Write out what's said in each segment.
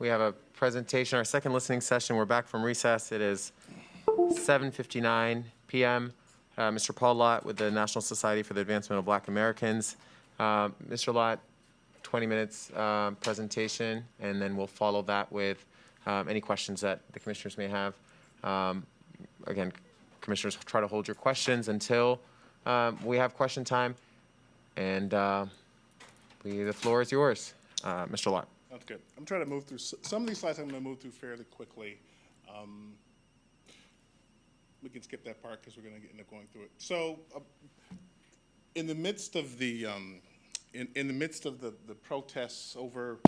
We have a presentation, our second listening session. We're back from recess. It is 7:59 p.m. Mr. Paul Lott with the National Society for the Advancement of Black Americans. Mr. Lott, 20 minutes presentation, and then we'll follow that with any questions that the commissioners may have. Again, commissioners, try to hold your questions until we have question time, and the floor is yours, Mr. Lott. That's good. I'm trying to move through some of these slides. I'm going to move through fairly quickly. We can skip that part because we're going to end up going through it. So, in the midst of the the protests over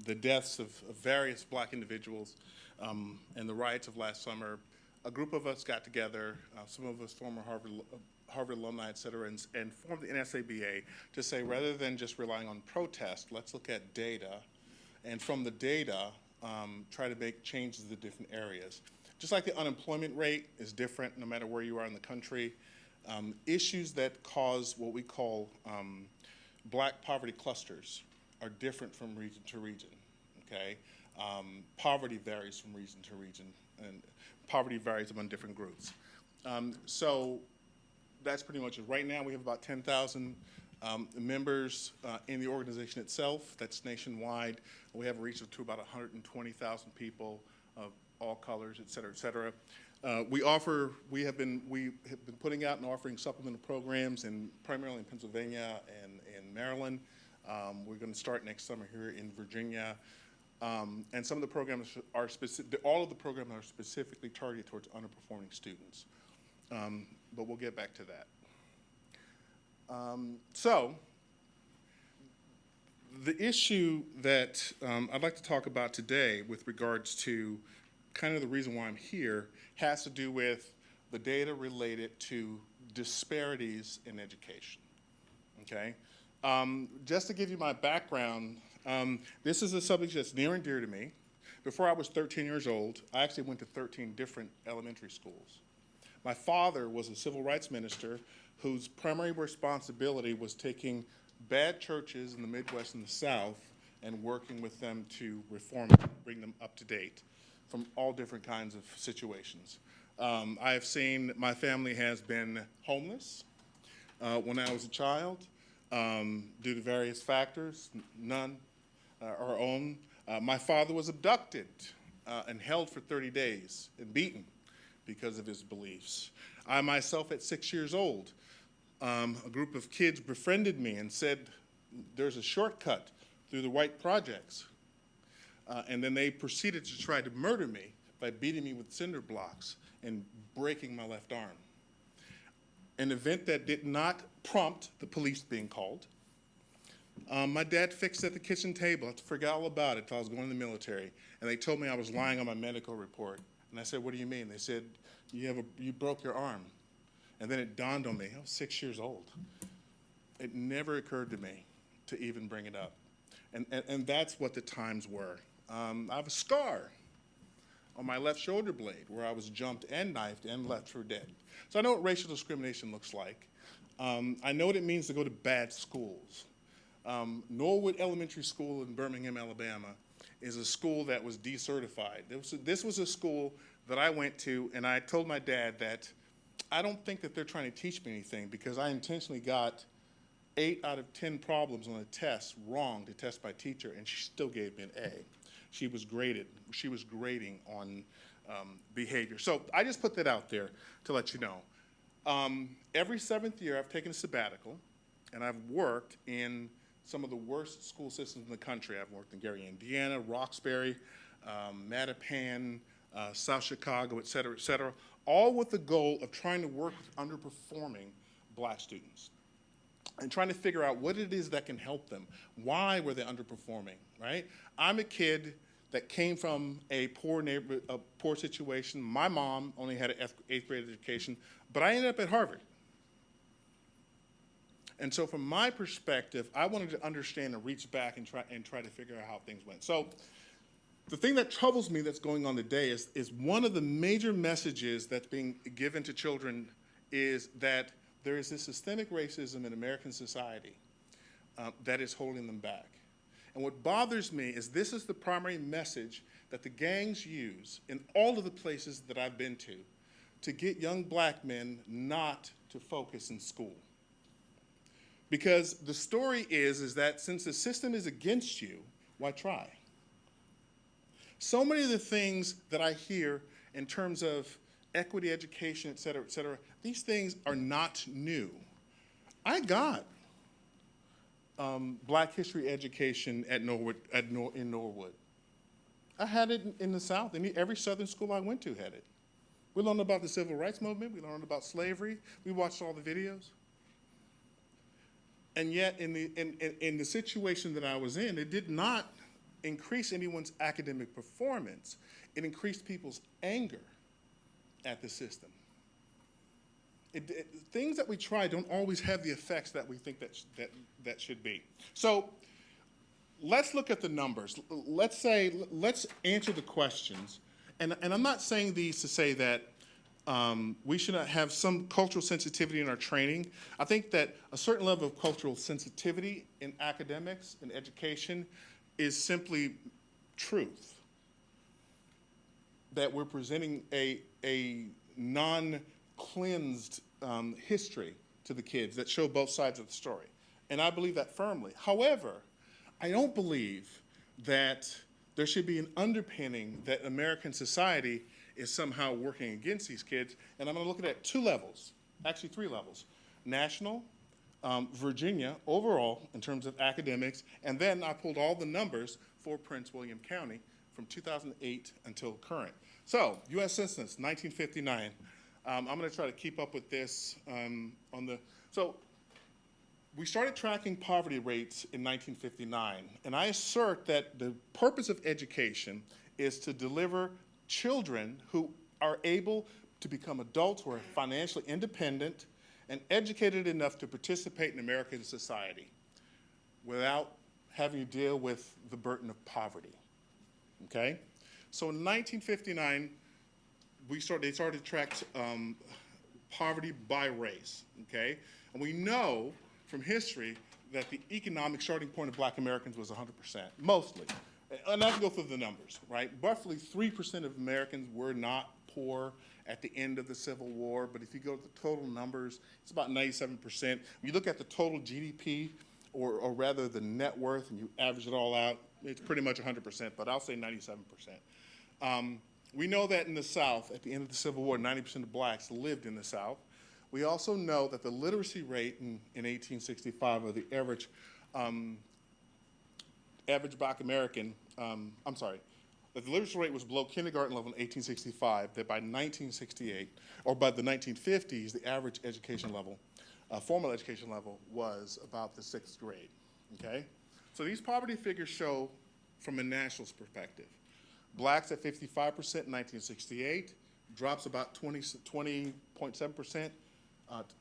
the deaths of various black individuals and the riots of last summer, a group of us got together, some of us former Harvard alumni, et cetera, and formed the NSABA to say, rather than just relying on protest, let's look at data, and from the data, try to make changes in the different areas. Just like the unemployment rate is different no matter where you are in the country, issues that cause what we call black poverty clusters are different from region to region, okay? Poverty varies from region to region, and poverty varies among different groups. So that's pretty much it. Right now we have about 10,000 members in the organization itself. That's nationwide. We have reached to about 120,000 people of all colors, et cetera, et cetera. We have been putting out and offering supplemental programs primarily in Pennsylvania and in Maryland. We're going to start next summer here in Virginia. And some of the programs are specific, all of the programs are specifically targeted towards underperforming students. But we'll get back to that. So the issue that I'd like to talk about today with regards to kind of the reason why I'm here has to do with the data related to disparities in education, okay? Just to give you my background, this is a subject that's near and dear to me. Before I was 13 years old, I actually went to 13 different elementary schools. My father was a civil rights minister whose primary responsibility was taking bad churches in the Midwest and the South and working with them to reform them, bring them up to date from all different kinds of situations. I have seen my family has been homeless when I was a child due to various factors, none our own. My father was abducted and held for 30 days and beaten because of his beliefs. I myself, at 6 years old, a group of kids befriended me and said, there's a shortcut through the white projects. And then they proceeded to try to murder me by beating me with cinder blocks and breaking my left arm. An event that did not prompt the police being called. My dad fixed at the kitchen table. I forgot all about it until I was going to the military. And they told me I was lying on my medical report. And I said, what do you mean? They said, you broke your arm. And then it dawned on me, I was 6 years old. It never occurred to me to even bring it up. And that's what the times were. I have a scar on my left shoulder blade where I was jumped and knifed and left for dead. So I know what racial discrimination looks like. I know what it means to go to bad schools. Norwood Elementary School in Birmingham, Alabama, is a school that was decertified. This was a school that I went to, and I told my dad that I don't think that they're trying to teach me anything because I intentionally got 8 out of 10 problems on a test wrong to test my teacher, and she still gave me an A. She was grading on behavior. So I just put that out there to let you know. Every 7th year, I've taken a sabbatical, and I've worked in some of the worst school systems in the country. I've worked in Gary, Indiana, Roxbury, Mattapan, South Chicago, et cetera, all with the goal of trying to work with underperforming black students and trying to figure out what it is that can help them. Why were they underperforming, right? I'm a kid that came from a poor neighborhood, a poor situation. My mom only had an 8th grade education, but I ended up at Harvard. And so from my perspective, I wanted to understand and reach back and try to figure out how things went. So the thing that troubles me that's going on today is one of the major messages that's being given to children is that there is this systemic racism in American society that is holding them back. And what bothers me is this is the primary message that the gangs use in all of the places that I've been to get young black men not to focus in school. Because the story is that since the system is against you, why try? So many of the things that I hear in terms of equity education, et cetera, these things are not new. I got Black history education at Norwood, in Norwood. I had it in the South, and every Southern school I went to had it. We learned about the Civil Rights Movement, we learned about slavery, we watched all the videos. And yet, in the situation that I was in, it did not increase anyone's academic performance. It increased people's anger at the system. Things that we try don't always have the effects that we think that should be. So let's look at the numbers. Let's answer the questions. And I'm not saying these to say that we should not have some cultural sensitivity in our training. I think that a certain level of cultural sensitivity in academics and education is simply truth. That we're presenting a non-cleansed history to the kids that show both sides of the story. And I believe that firmly. However, I don't believe that there should be an underpinning that American society is somehow working against these kids. And I'm going to look at it at 2 levels, actually 3 levels. National, Virginia, overall, in terms of academics, and then I pulled all the numbers for Prince William County from 2008 until current. So, U.S. Census, 1959. I'm going to try to keep up with this So, we started tracking poverty rates in 1959, and I assert that the purpose of education is to deliver children who are able to become adults who are financially independent and educated enough to participate in American society without having to deal with the burden of poverty, okay? So in 1959, they started to track poverty by race, okay? And we know from history that the economic starting point of black Americans was 100%, mostly. And I can go through the numbers, right? Roughly 3% of Americans were not poor at the end of the Civil War, but if you go to the total numbers, it's about 97%. When you look at the total GDP, or rather the net worth, and you average it all out, it's pretty much 100%, but I'll say 97%. We know that in the South, at the end of the Civil War, 90% of blacks lived in the South. We also know that the literacy rate in 1865, or the average black American, that the literacy rate was below kindergarten level in 1865, that by 1968, or by the 1950s, the average education level, formal education level, was about the 6th grade, okay? So these poverty figures show from a national perspective. Blacks at 55% in 1968, drops about 20.7%.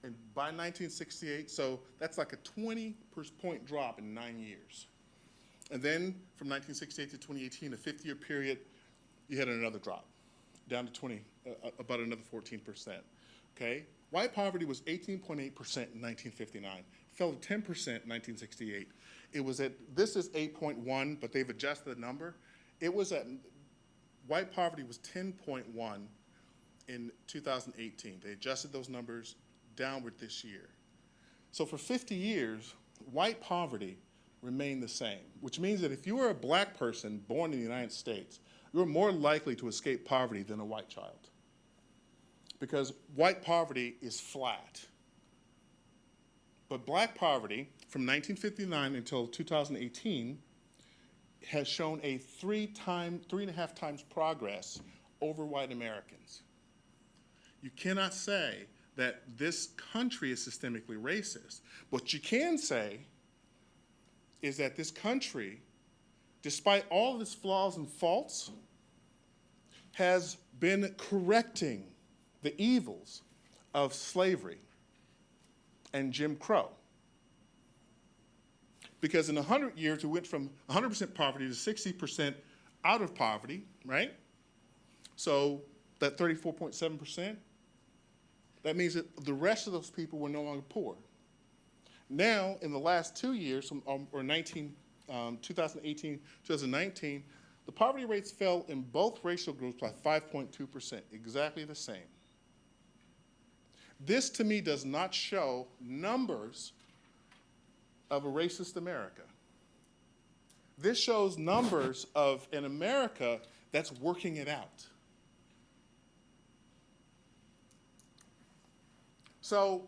And by 1968, so that's like a 20-point drop in 9 years. And then from 1968 to 2018, a 50-year period, you had another drop, down to about another 14%, okay? White poverty was 18.8% in 1959, fell to 10% in 1968. This is 8.1, but they've adjusted the number. White poverty was 10.1 in 2018. They adjusted those numbers downward this year. So for 50 years, white poverty remained the same, which means that if you were a black person born in the United States, you were more likely to escape poverty than a white child. Because white poverty is flat. But black poverty, from 1959 until 2018, has shown a 3.5 times progress over white Americans. You cannot say that this country is systemically racist. What you can say is that this country, despite all of its flaws and faults, has been correcting the evils of slavery and Jim Crow. Because in 100 years, we went from 100% poverty to 60% out of poverty, right? So that 34.7%, that means that the rest of those people were no longer poor. Now, in the last 2 years, or 2018, 2019, the poverty rates fell in both racial groups by 5.2%, exactly the same. This, to me, does not show numbers of a racist America. This shows numbers of an America that's working it out. So,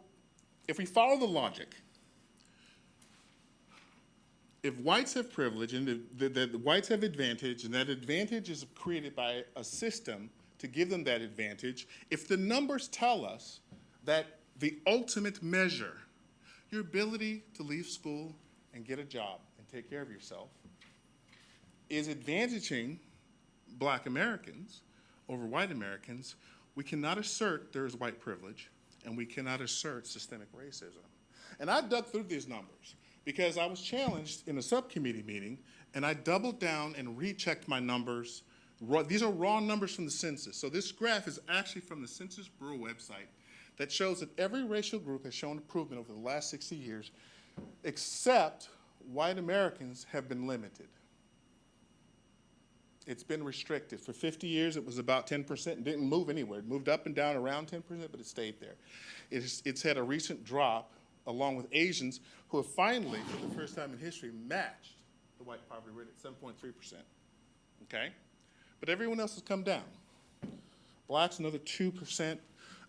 if we follow the logic, if whites have privilege and the whites have advantage, and that advantage is created by a system to give them that advantage, if the numbers tell us that the ultimate measure, your ability to leave school and get a job and take care of yourself, is advantaging black Americans over white Americans, we cannot assert there is white privilege, and we cannot assert systemic racism. And I dug through these numbers because I was challenged in a subcommittee meeting, and I doubled down and rechecked my numbers. These are raw numbers from the census. So this graph is actually from the Census Bureau website that shows that every racial group has shown improvement over the last 60 years, except white Americans have been limited. It's been restricted. For 50 years, it was about 10% and didn't move anywhere. It moved up and down around 10%, but it stayed there. It's had a recent drop, along with Asians, who have finally, for the first time in history, matched the white poverty rate at 7.3%, okay? But everyone else has come down. Blacks, another 2%.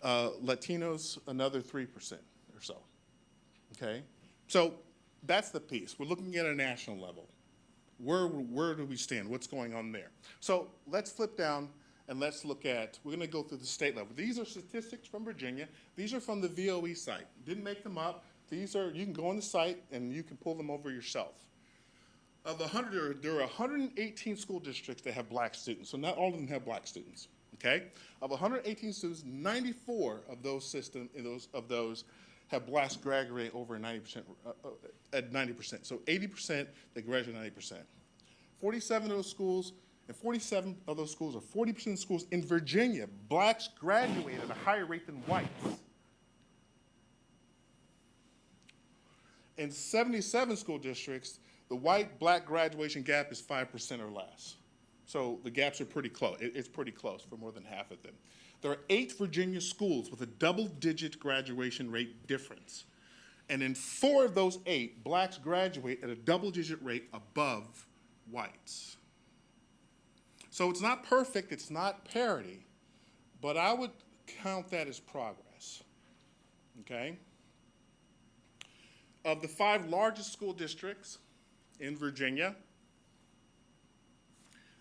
Latinos, another 3% or so, okay? So that's the piece. We're looking at a national level. Where do we stand? What's going on there? So let's flip down and let's look at, we're going to go through the state level. These are statistics from Virginia. These are from the VOE site. Didn't make them up. These are, you can go on the site and you can pull them over yourself. Of the 100, there are 118 school districts that have black students, so not all of them have black students, okay? Of 118 students, 94 of those have blacks graduate over 90%, at 90%. So 80%, they graduate 90%. 47 of those schools, and 47 of those schools, or 40% of schools in Virginia, blacks graduate at a higher rate than whites. In 77 school districts, the white-black graduation gap is 5% or less. So the gaps are pretty close. It's pretty close for more than half of them. There are 8 Virginia schools with a double-digit graduation rate difference. And in 4 of those 8, blacks graduate at a double-digit rate above whites. So it's not perfect, it's not parity, but I would count that as progress, okay? Of the 5 largest school districts in Virginia,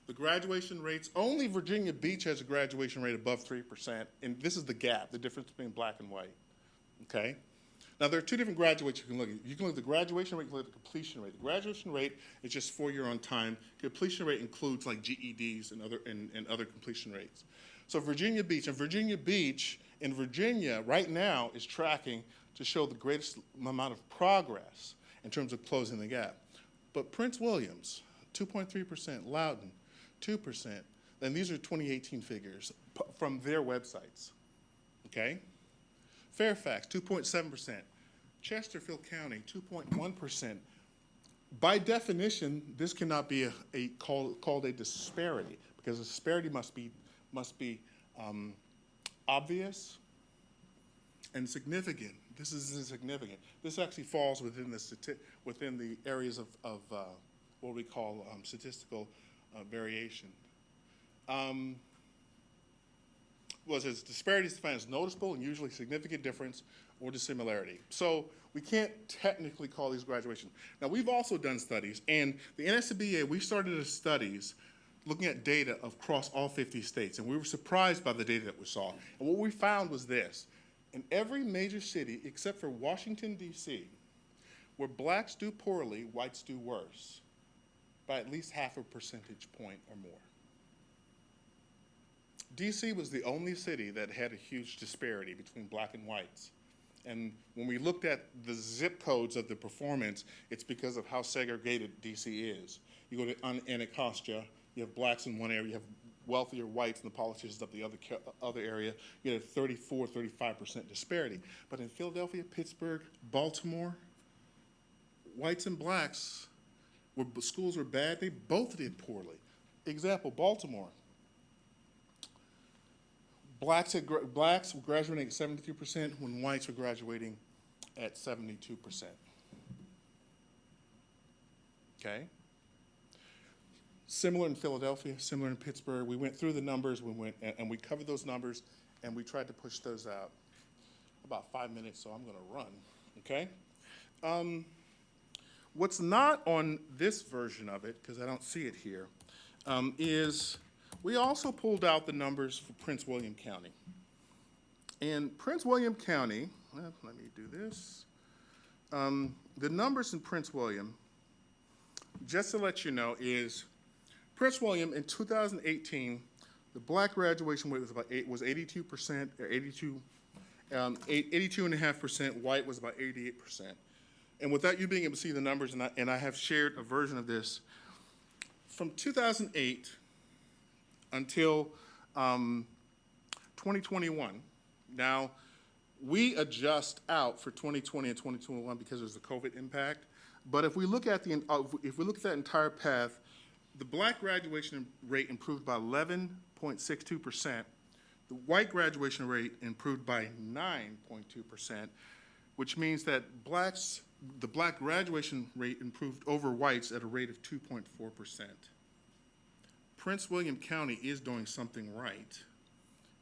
the graduation rates, only Virginia Beach has a graduation rate above 3%, and this is the gap, the difference between black and white, okay? Now, there are 2 different graduates you can look at. You can look at the graduation rate, you can look at the completion rate. The graduation rate is just 4 year on time. Completion rate includes like GEDs and other completion rates. So Virginia Beach, in Virginia right now is tracking to show the greatest amount of progress in terms of closing the gap. But Prince Williams, 2.3%, Loudoun, 2%, and these are 2018 figures from their websites, okay? Fairfax, 2.7%. Chesterfield County, 2.1%. By definition, this cannot be called a disparity, because a disparity must be obvious and significant. This is insignificant. This actually falls within the areas of what we call statistical variation. Well, it says disparity is defined as noticeable and usually significant difference or dissimilarity. So we can't technically call these graduation. Now, we've also done studies, and the NSBA, we started studies looking at data across all 50 states, and we were surprised by the data that we saw. And what we found was this: in every major city except for Washington, D.C., where blacks do poorly, whites do worse by at least half a percentage point or more. DC was the only city that had a huge disparity between black and whites. And when we looked at the zip codes of the performance, it's because of how segregated DC is. You go to Anacostia, you have blacks in one area, you have wealthier whites and the politicians of the other area. You had a 35% disparity. But in Philadelphia, Pittsburgh, Baltimore, whites and blacks where schools were bad, they both did poorly. Example, Baltimore. Blacks were graduating at 73% when whites were graduating at 72%. Okay? Similar in Philadelphia, similar in Pittsburgh. We went through the numbers, and we covered those numbers, and we tried to push those out. About 5 minutes, so I'm going to run, okay? What's not on this version of it, because I don't see it here, is we also pulled out the numbers for Prince William County. In Prince William County, well, let me do this. The numbers in Prince William, just to let you know, is Prince William in 2018, the black graduation rate was 82%, or 82.5%. White was about 88%. And without you being able to see the numbers, and I have shared a version of this, from 2008 until 2021. Now, we adjust out for 2020 and 2021 because there's the COVID impact. But if we look at that entire path, the black graduation rate improved by 11.62%. The white graduation rate improved by 9.2%, which means that the black graduation rate improved over whites at a rate of 2.4%. Prince William County is doing something right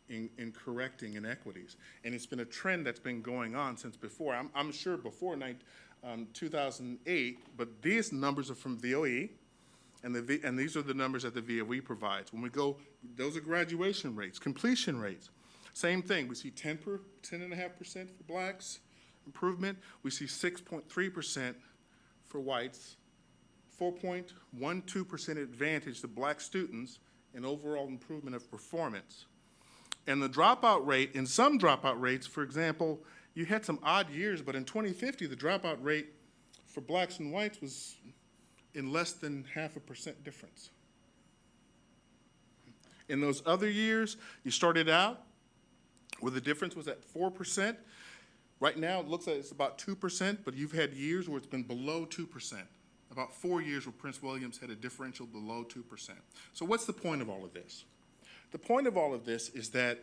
in correcting inequities. And it's been a trend that's been going on since before. I'm sure before 2008, but these numbers are from VOE, and these are the numbers that the VOE provides. When we go, those are graduation rates, completion rates. Same thing, we see 10.5% for blacks improvement. We see 6.3% for whites, 4.12% advantage to black students in overall improvement of performance. And the dropout rate, in some dropout rates, for example, you had some odd years, but in 2050, the dropout rate for blacks and whites was in less than 0.5% difference. In those other years, you started out where the difference was at 4%. Right now, it looks like it's about 2%, but you've had years where it's been below 2%. About 4 years where Prince William's had a differential below 2%. So what's the point of all of this? The point of all of this is that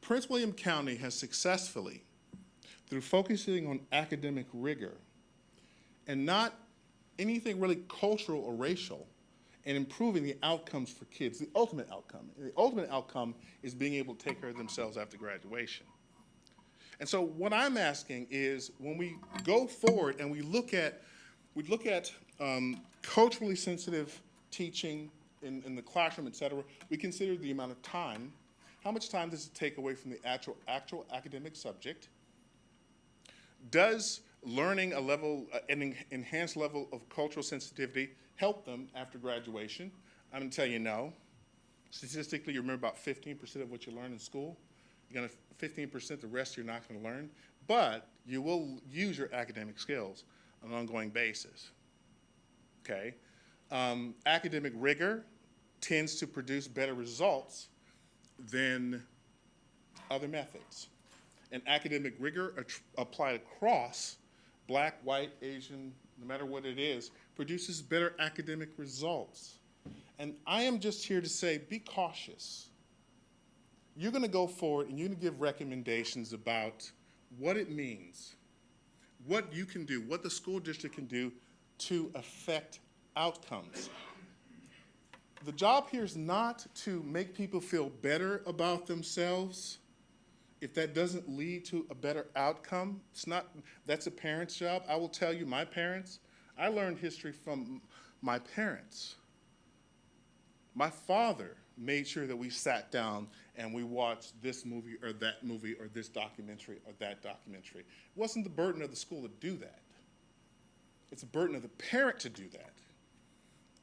Prince William County has successfully, through focusing on academic rigor and not anything really cultural or racial, and improving the outcomes for kids, the ultimate outcome. And the ultimate outcome is being able to take care of themselves after graduation. And so what I'm asking is, when we go forward and we look at culturally sensitive teaching in the classroom, et cetera, we consider the amount of time. How much time does it take away from the actual academic subject? Does learning an enhanced level of cultural sensitivity help them after graduation? I'm going to tell you no. Statistically, you remember about 15% of what you learn in school. You're going to 15%, the rest you're not going to learn. But you will use your academic skills on an ongoing basis. Okay? Academic rigor tends to produce better results than other methods. And academic rigor applied across black, white, Asian, no matter what it is, produces better academic results. And I am just here to say, be cautious. You're going to go forward and you're going to give recommendations about what it means, what you can do, what the school district can do to affect outcomes. The job here is not to make people feel better about themselves. If that doesn't lead to a better outcome, that's a parent's job. I will tell you, my parents, I learned history from my parents. My father made sure that we sat down and we watched this movie or that movie or this documentary or that documentary. It wasn't the burden of the school to do that. It's a burden of the parent to do that.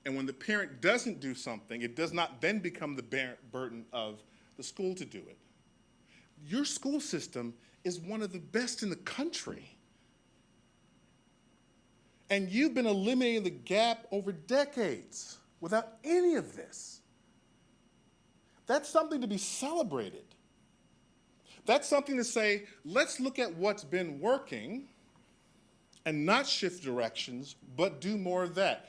And when the parent doesn't do something, it does not then become the burden of the school to do it. Your school system is one of the best in the country. And you've been eliminating the gap over decades without any of this. That's something to be celebrated. That's something to say, let's look at what's been working and not shift directions, but do more of that.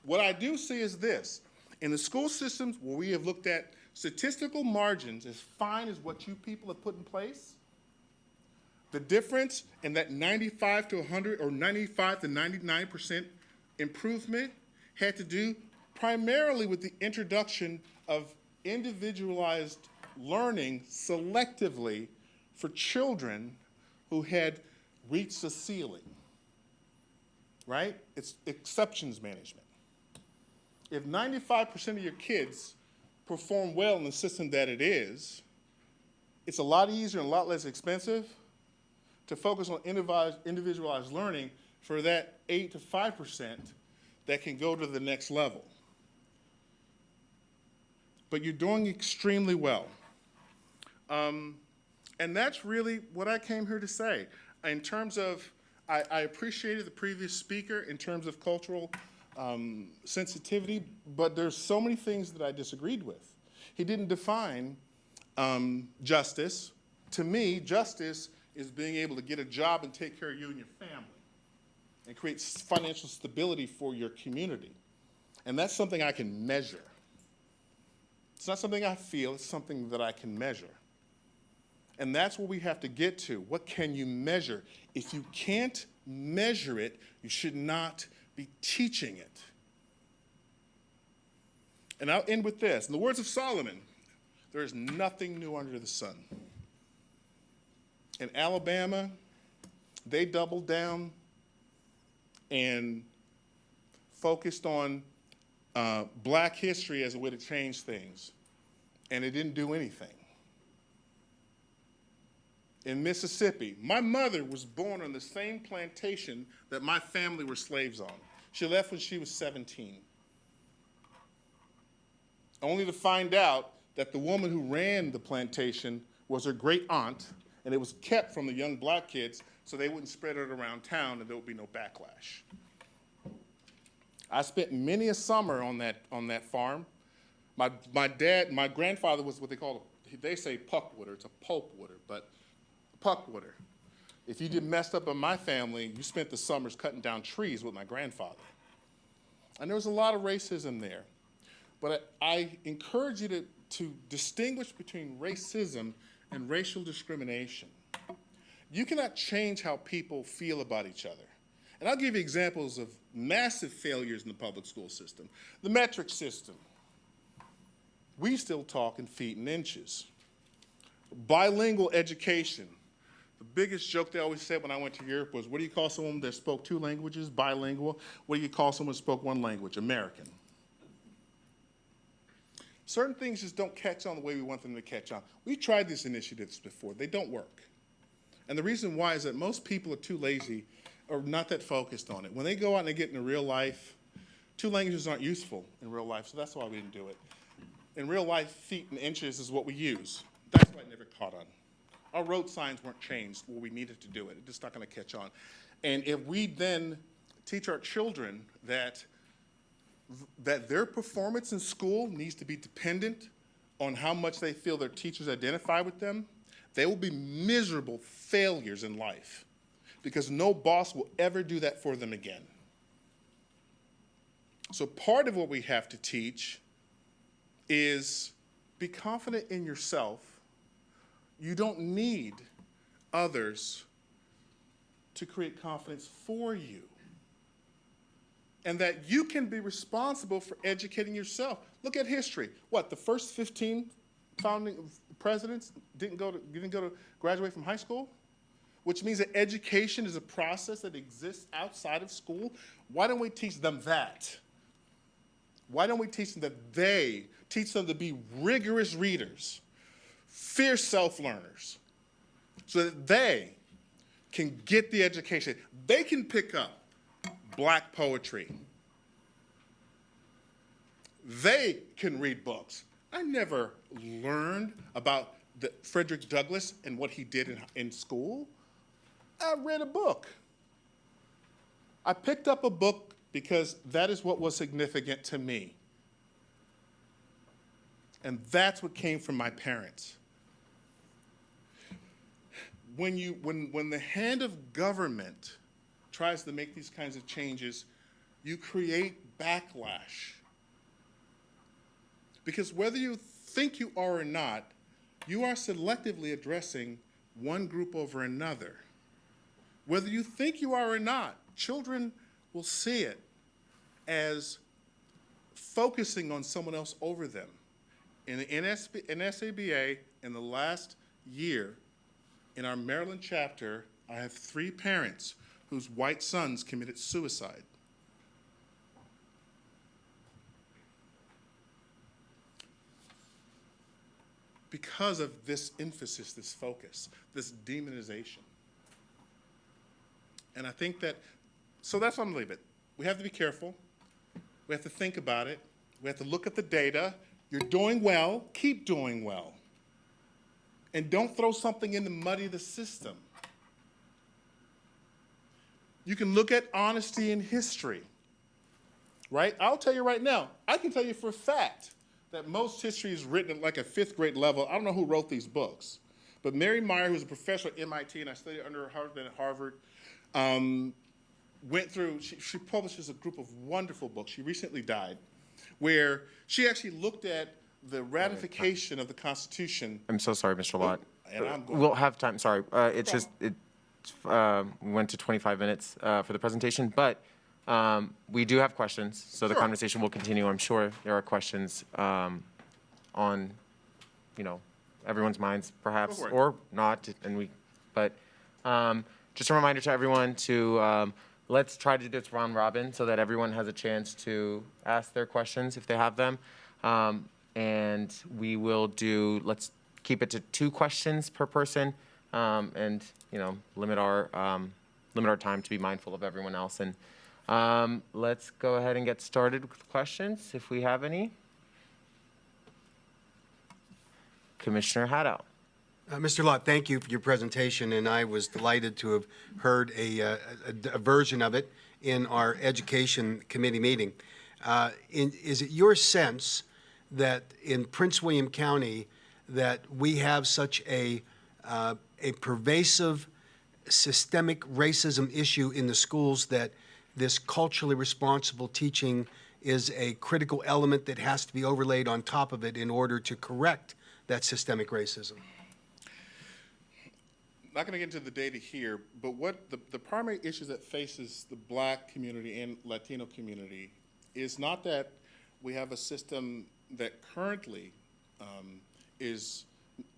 What I do see is this. In the school systems where we have looked at statistical margins as fine as what you people have put in place, the difference in that 95 to 100 or 95 to 99% improvement had to do primarily with the introduction of individualized learning selectively for children who had reached a ceiling, right? It's exceptions management. If 95% of your kids perform well in the system that it is, it's a lot easier and a lot less expensive to focus on individualized learning for that 8 to 5% that can go to the next level. But you're doing extremely well. And that's really what I came here to say. In terms of, I appreciated the previous speaker in terms of cultural sensitivity, but there's so many things that I disagreed with. He didn't define justice. To me, justice is being able to get a job and take care of you and your family and create financial stability for your community. And that's something I can measure. It's not something I feel, it's something that I can measure. And that's what we have to get to. What can you measure? If you can't measure it, you should not be teaching it. And I'll end with this. In the words of Solomon, there is nothing new under the sun. In Alabama, they doubled down and focused on black history as a way to change things, and it didn't do anything. In Mississippi, my mother was born on the same plantation that my family were slaves on. She left when she was 17, only to find out that the woman who ran the plantation was her great aunt, and it was kept from the young black kids so they wouldn't spread it around town and there would be no backlash. I spent many a summer on that farm. My grandfather was what they say puckwooder. It's a pulpwooder, but puckwooder. If you did messed up in my family, you spent the summers cutting down trees with my grandfather. And there was a lot of racism there. But I encourage you to distinguish between racism and racial discrimination. You cannot change how people feel about each other. And I'll give you examples of massive failures in the public school system. The metric system. We still talk in feet and inches. Bilingual education. The biggest joke they always said when I went to Europe was, what do you call someone that spoke 2 languages? Bilingual. What do you call someone that spoke 1 language? American. Certain things just don't catch on the way we want them to catch on. We've tried these initiatives before. They don't work. And the reason why is that most people are too lazy or not that focused on it. When they go out and they get into real life, 2 languages aren't useful in real life, so that's why we didn't do it. In real life, feet and inches is what we use. That's why it never caught on. Our road signs weren't changed where we needed to do it. It's just not going to catch on. And if we then teach our children that their performance in school needs to be dependent on how much they feel their teachers identify with them, they will be miserable failures in life because no boss will ever do that for them again. So part of what we have to teach is be confident in yourself. You don't need others to create confidence for you. And that you can be responsible for educating yourself. Look at history. What, the first 15 founding presidents didn't go to graduate from high school? Which means that education is a process that exists outside of school. Why don't we teach them that? Why don't we teach them that teach them to be rigorous readers, fierce self-learners, so that they can get the education. They can pick up Black poetry. They can read books. I never learned about Frederick Douglass and what he did in school. I read a book. I picked up a book because that is what was significant to me. And that's what came from my parents. When the hand of government tries to make these kinds of changes, you create backlash. Because whether you think you are or not, you are selectively addressing one group over another. Whether you think you are or not, children will see it as focusing on someone else over them. In the NSABA, in the last year, in our Maryland chapter, I have 3 parents whose white sons committed suicide. Because of this emphasis, this focus, this demonization. And I think that, so that's why I'm gonna leave it. We have to be careful. We have to think about it. We have to look at the data. You're doing well, keep doing well. And don't throw something in to muddy the system. You can look at honesty in history, right? I'll tell you right now, I can tell you for a fact that most history is written at like a 5th grade level. I don't know who wrote these books, but Mary Meyer, who's a professor at MIT, and I studied under her husband at Harvard, went through, she publishes a group of wonderful books. She recently died, where she actually looked at the ratification of the Constitution. I'm so sorry, Mr. Lott. And I'm going. We'll have time, sorry. It's just, we went to 25 minutes for the presentation, but we do have questions, so the Sure. conversation will continue. I'm sure there are questions on, everyone's minds, perhaps, Go for it. or not, but just a reminder to everyone to, let's try to do this round robin so that everyone has a chance to ask their questions if they have them. And we will let's keep it to 2 questions per person, and, limit our time to be mindful of everyone else. And let's go ahead and get started with questions, if we have any. Commissioner Haddow. Mr. Lott, thank you for your presentation, and I was delighted to have heard a version of it in our Education Committee meeting. Is it your sense that in Prince William County that we have such a pervasive systemic racism issue in the schools that this culturally responsible teaching is a critical element that has to be overlaid on top of it in order to correct that systemic racism? Not going to get into the data here, but what the primary issue that faces the Black community and Latino community is not that we have a system that currently is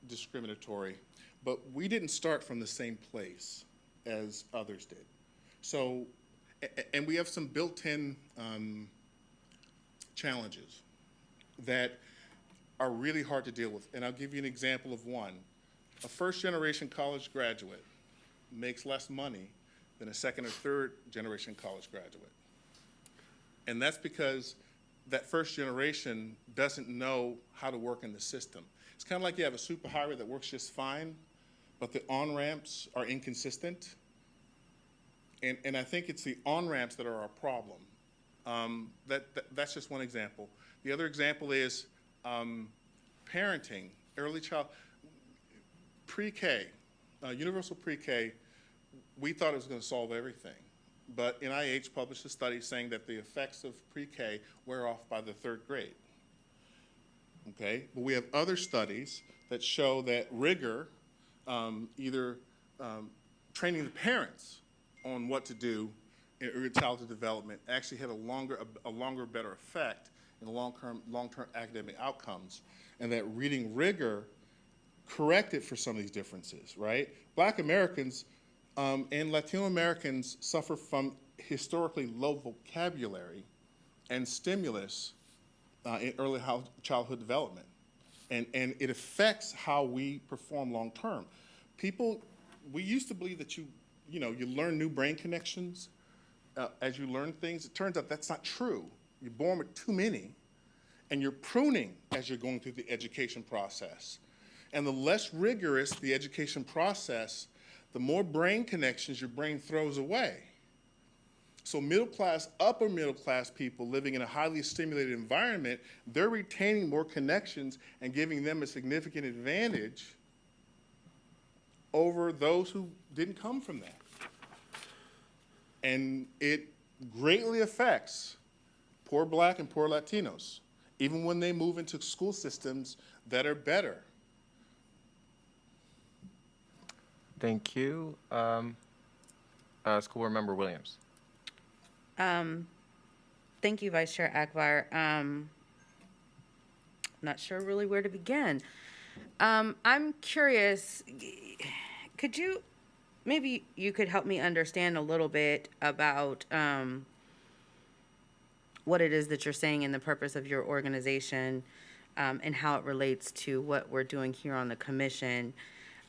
discriminatory, but we didn't start from the same place as others did. So, and we have some built-in challenges that are really hard to deal with. And I'll give you an example of one. A first-generation college graduate makes less money than a second or third-generation college graduate. And that's because that first generation doesn't know how to work in the system. It's kind of like you have a superhighway that works just fine, but the on-ramps are inconsistent. And I think it's the on-ramps that are our problem. That's just one example. The other example is parenting, early child, pre-K, universal pre-K. We thought it was going to solve everything. But NIH published a study saying that the effects of pre-K wear off by the 3rd grade. Okay, but we have other studies that show that rigor, either training the parents on what to do in early childhood development, actually had a longer, better effect in the long-term academic outcomes, and that reading rigor corrected for some of these differences. Right, Black Americans and Latino Americans suffer from historically low vocabulary and stimulus in early childhood development. And it affects how we perform long term. We used to believe that you learn new brain connections as you learn things. It turns out that's not true. You're born with too many, and you're pruning as you're going through the education process. And the less rigorous the education process, the more brain connections your brain throws away. So middle class, upper middle class people living in a highly stimulated environment, they're retaining more connections and giving them a significant advantage over those who didn't come from that. And it greatly affects poor Black and poor Latinos, even when they move into school systems that are better. Thank you. School Board Member Williams. Thank you, Vice Chair Akbar. Not sure really where to begin. I'm curious, maybe you could help me understand a little bit about what it is that you're saying and the purpose of your organization, and how it relates to what we're doing here on the commission.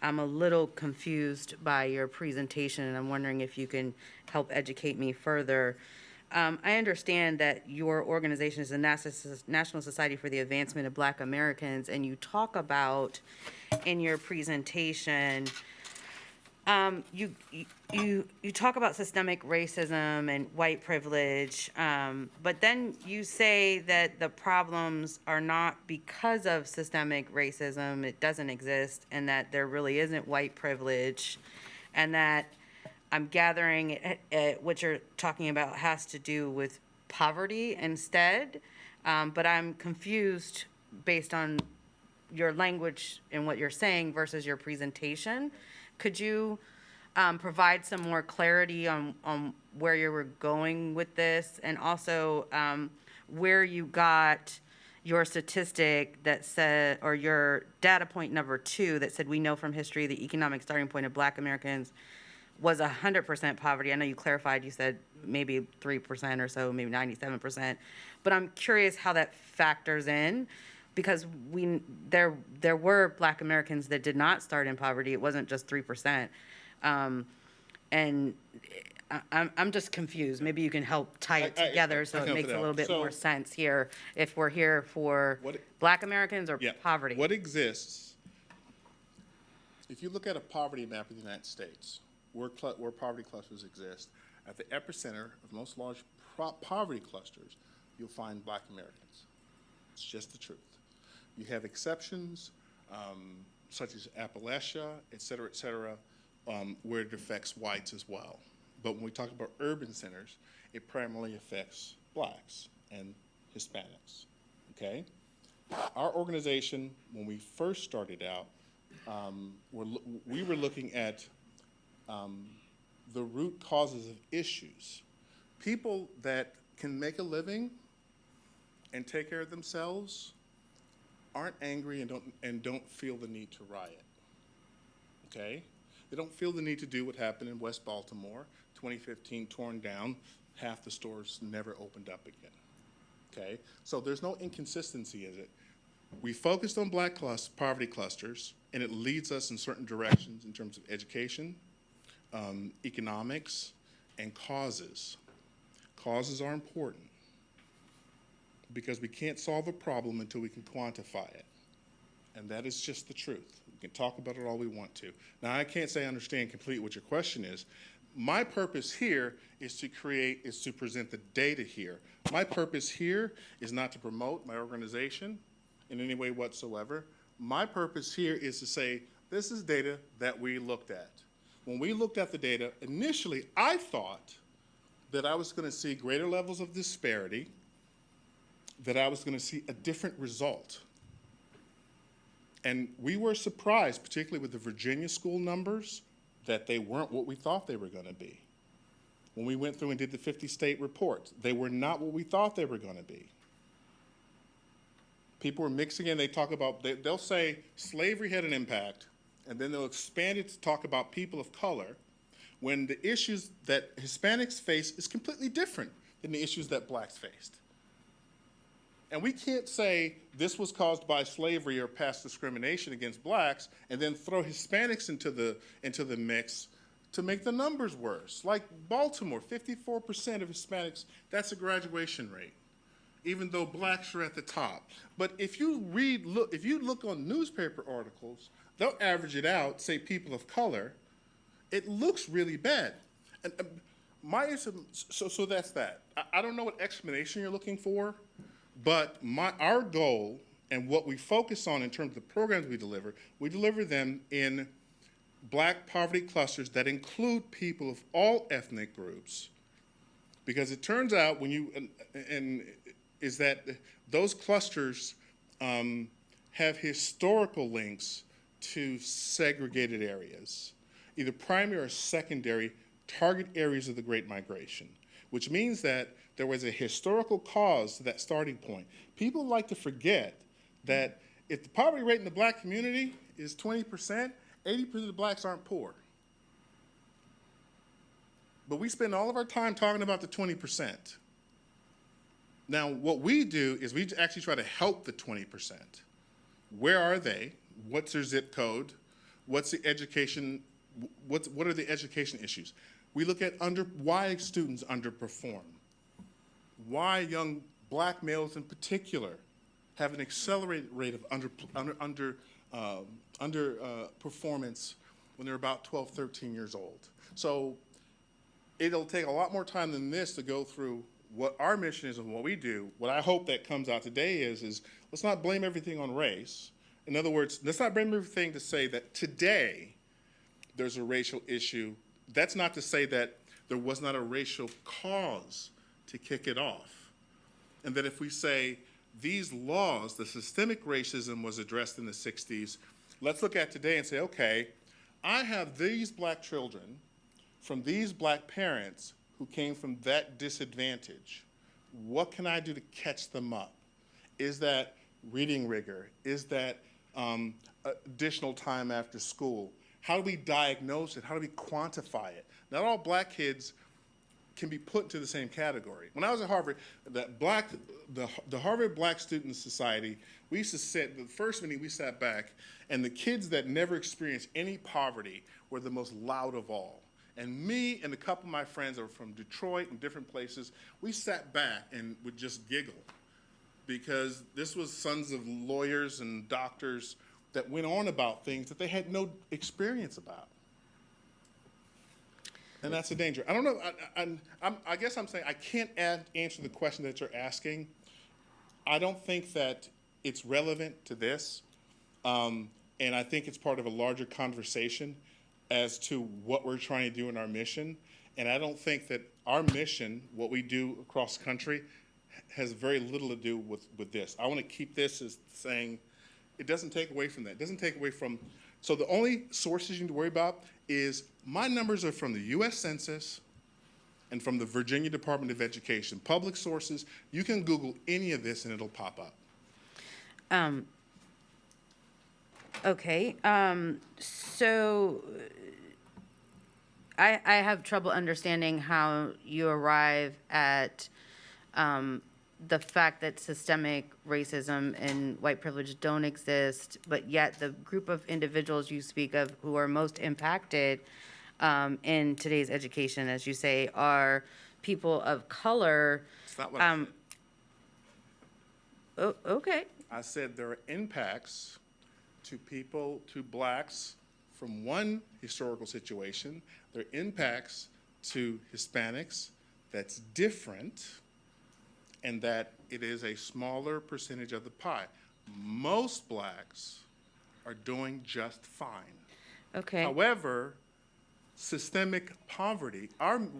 I'm a little confused by your presentation, and I'm wondering if you can help educate me further. I understand that your organization is the National Society for the Advancement of Black Americans, and you talk about in your presentation, you talk about systemic racism and white privilege, but then you say that the problems are not because of systemic racism, it doesn't exist, and that there really isn't white privilege, and that I'm gathering what you're talking about has to do with poverty instead, but I'm confused based on your language and what you're saying versus your presentation. Could you provide some more clarity on where you were going with this, and also where you got your statistic that said, or your data point number 2 that said, we know from history the economic starting point of Black Americans was 100% poverty. I know you clarified, you said maybe 3% or so, maybe 97%, but I'm curious how that factors in, because there were Black Americans that did not start in poverty. It wasn't just 3%. And I'm just confused. Maybe you can help tie it together so I it can help makes it a out. little bit So- more sense here, if we're here for Black Americans or Yeah. poverty. What exists, if you look at a poverty map of the United States, where poverty clusters exist, at the epicenter of most large poverty clusters, you'll find Black Americans. It's just the truth. You have exceptions, such as Appalachia, et cetera, where it affects whites as well. But when we talk about urban centers, it primarily affects Blacks and Hispanics, okay? Our organization, when we first started out, we were looking at the root causes of issues. People that can make a living and take care of themselves aren't angry and don't feel the need to riot, okay? They don't feel the need to do what happened in West Baltimore, 2015, torn down, half the stores never opened up again, okay? So there's no inconsistency, is it? We focused on Black poverty clusters, and it leads us in certain directions in terms of education, economics, and causes. Causes are important because we can't solve a problem until we can quantify it. And that is just the truth. We can talk about it all we want to. Now, I can't say I understand completely what your question is. My purpose here is to present the data here. My purpose here is not to promote my organization in any way whatsoever. My purpose here is to say, this is data that we looked at. When we looked at the data, initially I thought that I was going to see greater levels of disparity, that I was going to see a different result. And we were surprised, particularly with the Virginia school numbers, that they weren't what we thought they were going to be. When we went through and did the 50-state report, they were not what we thought they were going to be. People were mixing in, they'll say slavery had an impact, and then they'll expand it to talk about people of color, when the issues that Hispanics face is completely different than the issues that Blacks faced. And we can't say this was caused by slavery or past discrimination against Blacks and then throw Hispanics into the mix to make the numbers worse. Like Baltimore, 54% of Hispanics, that's a graduation rate, even though Blacks are at the top. But if you look on newspaper articles, they'll average it out, say people of color, it looks really bad. And so that's that. I don't know what explanation you're looking for, but our goal and what we focus on in terms of the programs we deliver them in Black poverty clusters that include people of all ethnic groups, Because it turns out when you, and is that those clusters have historical links to segregated areas, either primary or secondary target areas of the Great Migration, which means that there was a historical cause to that starting point. People like to forget that if the poverty rate in the black community is 20%, 80% of the blacks aren't poor. But we spend all of our time talking about the 20%. Now, what we do is we actually try to help the 20%. Where are they? What's their zip code? What's the education? What are the education issues? We look at why students underperform, why young black males in particular have an accelerated rate of underperformance when they're about 12, 13 years old. So it'll take a lot more time than this to go through what our mission is and what we do. What I hope that comes out today is let's not blame everything on race. In other words, let's not blame everything to say that today there's a racial issue. That's not to say that there was not a racial cause to kick it off. And that if we say these laws, the systemic racism was addressed in the 60s, let's look at today and say, okay, I have these black children from these black parents who came from that disadvantage. What can I do to catch them up? Is that reading rigor? Is that additional time after school? How do we diagnose it? How do we quantify it? Not all black kids can be put into the same category. When I was at Harvard, the Harvard Black Student Society, we used to sit, the first meeting we sat back, and the kids that never experienced any poverty were the most loud of all. And me and a couple of my friends that were from Detroit and different places, we sat back and would just giggle because this was sons of lawyers and doctors that went on about things that they had no experience about. And that's a danger. I don't know, I guess I'm saying I can't answer the question that you're asking. I don't think that it's relevant to this. And I think it's part of a larger conversation as to what we're trying to do in our mission. And I don't think that our mission, what we do across the country, has very little to do with this. I want to keep this as saying, it doesn't take away from that. It doesn't take away from, so the only sources you need to worry about is my numbers are from the US Census and from the Virginia Department of Education. Public sources, you can Google any of this and it'll pop up. Okay, so I have trouble understanding how you arrive at the fact that systemic racism and white privilege don't exist, but yet the group of individuals you speak of who are most impacted in today's education, as you say, are people of color. That's not what I said. Oh, okay. I said there are impacts to people, to blacks from one historical situation. There are impacts to Hispanics that's different, and that it is a smaller percentage of the pie. Most blacks are doing just fine. Okay. However, systemic poverty,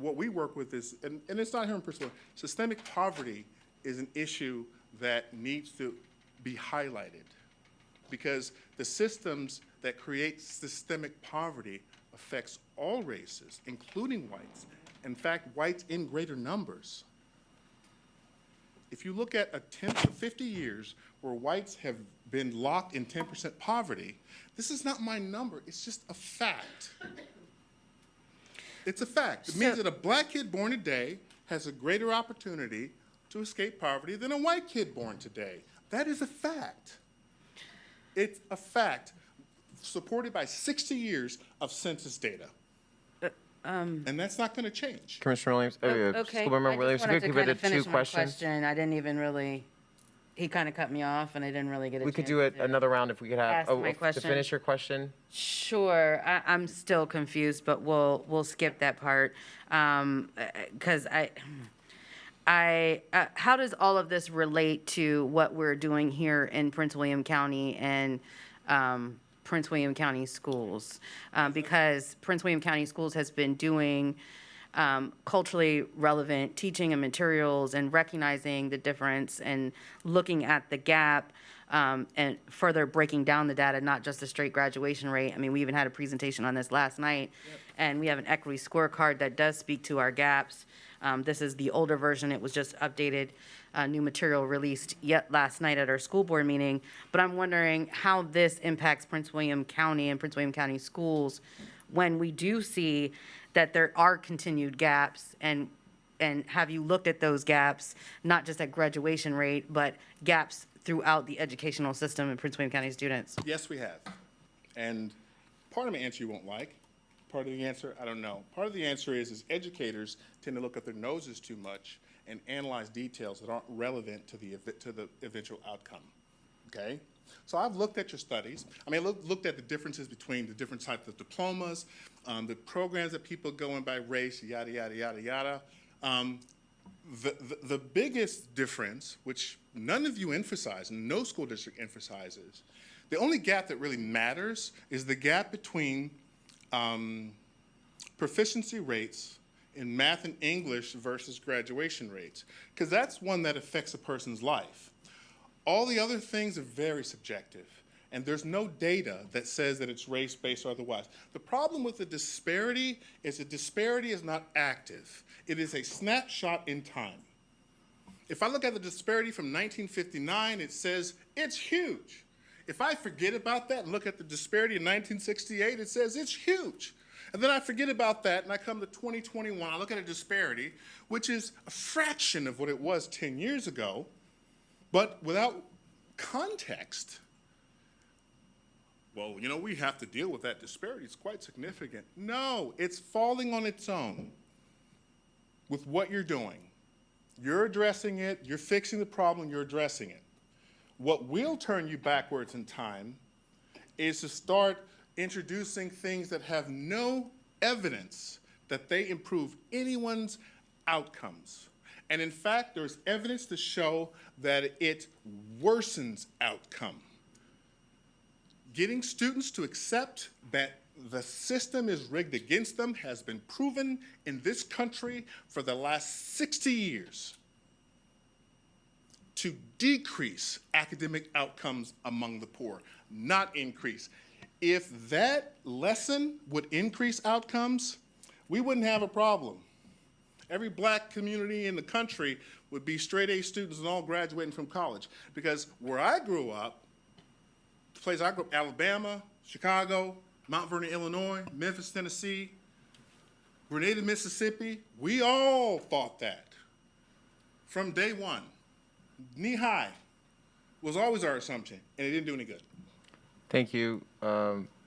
what we work with is, and it's not here in Princeton, systemic poverty is an issue that needs to be highlighted because the systems that create systemic poverty affects all races, including whites. In fact, whites in greater numbers. If you look at 50 years where whites have been locked in 10% poverty, this is not my number, it's just a fact. It's a fact. It means that a black kid born today has a greater opportunity to escape poverty than a white kid born today. That is a fact. It's a fact supported by 60 years of census data. And that's not going to change. Commissioner Williams, Okay. School Member Williams, if you could keep it to two my questions. question. I didn't even really, he kind of cut me off and I didn't really get a chance. We could do it to another round if we could have, ask my to question. finish your question. Sure, I'm still confused, but we'll skip that part. Because how does all of this relate to what we're doing here in Prince William County and Prince William County Schools? Because Prince William County Schools has been doing culturally relevant teaching and materials and recognizing the difference and looking at the gap and further breaking down the data, not just a straight graduation rate. I mean, we even had a presentation on this last night, and we have an equity scorecard that does speak to our gaps. This is the older version. It was just updated, new material released yet last night at our school board meeting. But I'm wondering how this impacts Prince William County and Prince William County schools when we do see that there are continued gaps, and have you looked at those gaps, not just at graduation rate, but gaps throughout the educational system in Prince William County students? Yes, we have. And part of my answer you won't like. Part of the answer, I don't know. Part of the answer is educators tend to look at their noses too much and analyze details that aren't relevant to the eventual outcome, okay? So I've looked at your studies. I mean, I looked at the differences between the different types of diplomas, the programs that people go in by race, yada, yada, yada, yada. The biggest difference, which none of you emphasize, and no school district emphasizes, the only gap that really matters is the gap between proficiency rates in math and English versus graduation rates, because that's one that affects a person's life. All the other things are very subjective, and there's no data that says that it's race-based or otherwise. The problem with the disparity is not active. It is a snapshot in time. If I look at the disparity from 1959, it says it's huge. If I forget about that and look at the disparity in 1968, it says it's huge. And then I forget about that and I come to 2021, I look at a disparity, which is a fraction of what it was 10 years ago, but without context. Well, you know, we have to deal with that disparity. It's quite significant. No, it's falling on its own with what you're doing. You're addressing it, you're fixing the problem, you're addressing it. What will turn you backwards in time is to start introducing things that have no evidence that they improve anyone's outcomes. And in fact, there's evidence to show that it worsens outcome. Getting students to accept that the system is rigged against them has been proven in this country for the last 60 years to decrease academic outcomes among the poor, not increase. If that lesson would increase outcomes, we wouldn't have a problem. Every black community in the country would be straight A students and all graduating from college. Because where I grew up, the place I grew up, Alabama, Chicago, Mount Vernon, Illinois, Memphis, Tennessee, Grenada, Mississippi, we all thought that from day one. Knee high was always our assumption, and it didn't do any good. Thank you.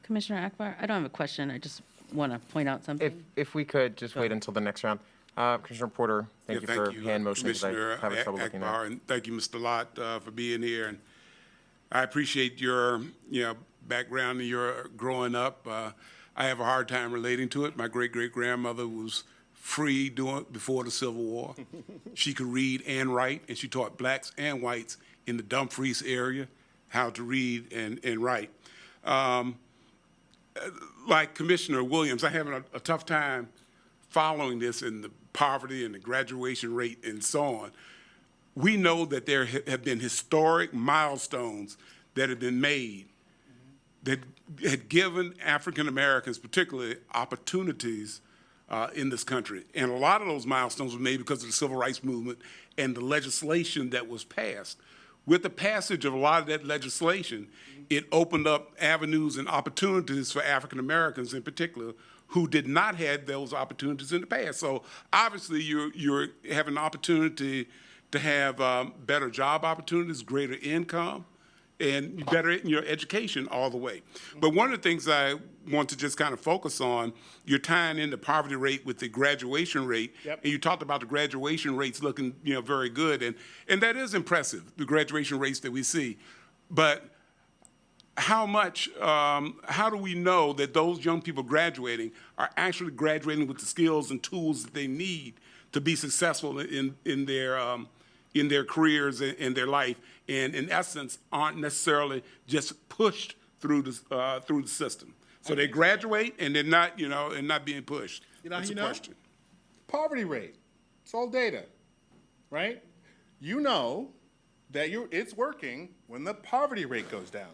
Commissioner Akbar, I don't have a question. I just want to point out something. If we could just wait until the next round. Commissioner Porter, thank you for hand motioning because I Commissioner have trouble looking Akbar, at. and thank you, Mr. Lott, for being here. And I appreciate your, background and your growing up. I have a hard time relating to it. My great-great-grandmother was free before the Civil War. She could read and write, and she taught blacks and whites in the Dumfries area how to read and write. Like Commissioner Williams, I have a tough time following this in the poverty and the graduation rate and so on. We know that there have been historic milestones that have been made that had given African Americans particularly opportunities in this country. And a lot of those milestones were made because of the Civil Rights Movement and the legislation that was passed. With the passage of a lot of that legislation, it opened up avenues and opportunities for African Americans in particular who did not have those opportunities in the past. So obviously you're having an opportunity to have better job opportunities, greater income, and better in your education all the way. But one of the things I want to just kind of focus on, you're tying in the poverty rate with the graduation rate. Yep. And you talked about the graduation rates looking, very good. And that is impressive, the graduation rates that we see. But how do we know that those young people graduating are actually graduating with the skills and tools that they need to be successful in their careers and their life, and in essence aren't necessarily just pushed through the system. So they graduate and they're not, and not being pushed. You know how That's you a know? question. Poverty rate. It's all data, right? You know that it's working when the poverty rate goes down.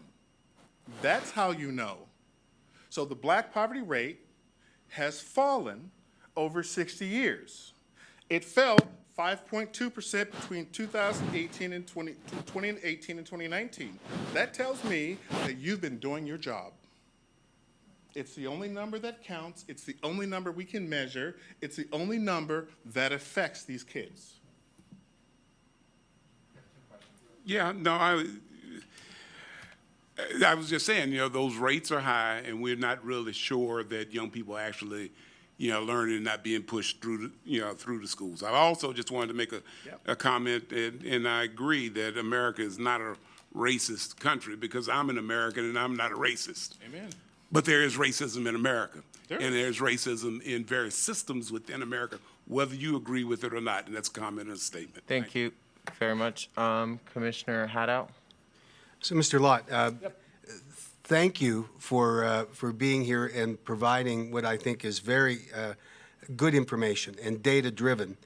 That's how you know. So the black poverty rate has fallen over 60 years. It fell 5.2% between 2018 and 2018 and 2019. That tells me that you've been doing your job. It's the only number that counts. It's the only number we can measure. It's the only number that affects these kids. Yeah, no, I was just saying, those rates are high, and we're not really sure that young people actually, learning and not being pushed through, through the schools. I also just wanted to make a comment, and I agree that America is not a racist country, because I'm an American and I'm not a racist. Amen. But there is racism in America. There And is. there's racism in various systems within America, whether you agree with it or not, and that's a comment and a statement. Thank you very much. Commissioner Haddow? So, Mr. Lott, thank you for being here and providing what I think is very good information and data-driven.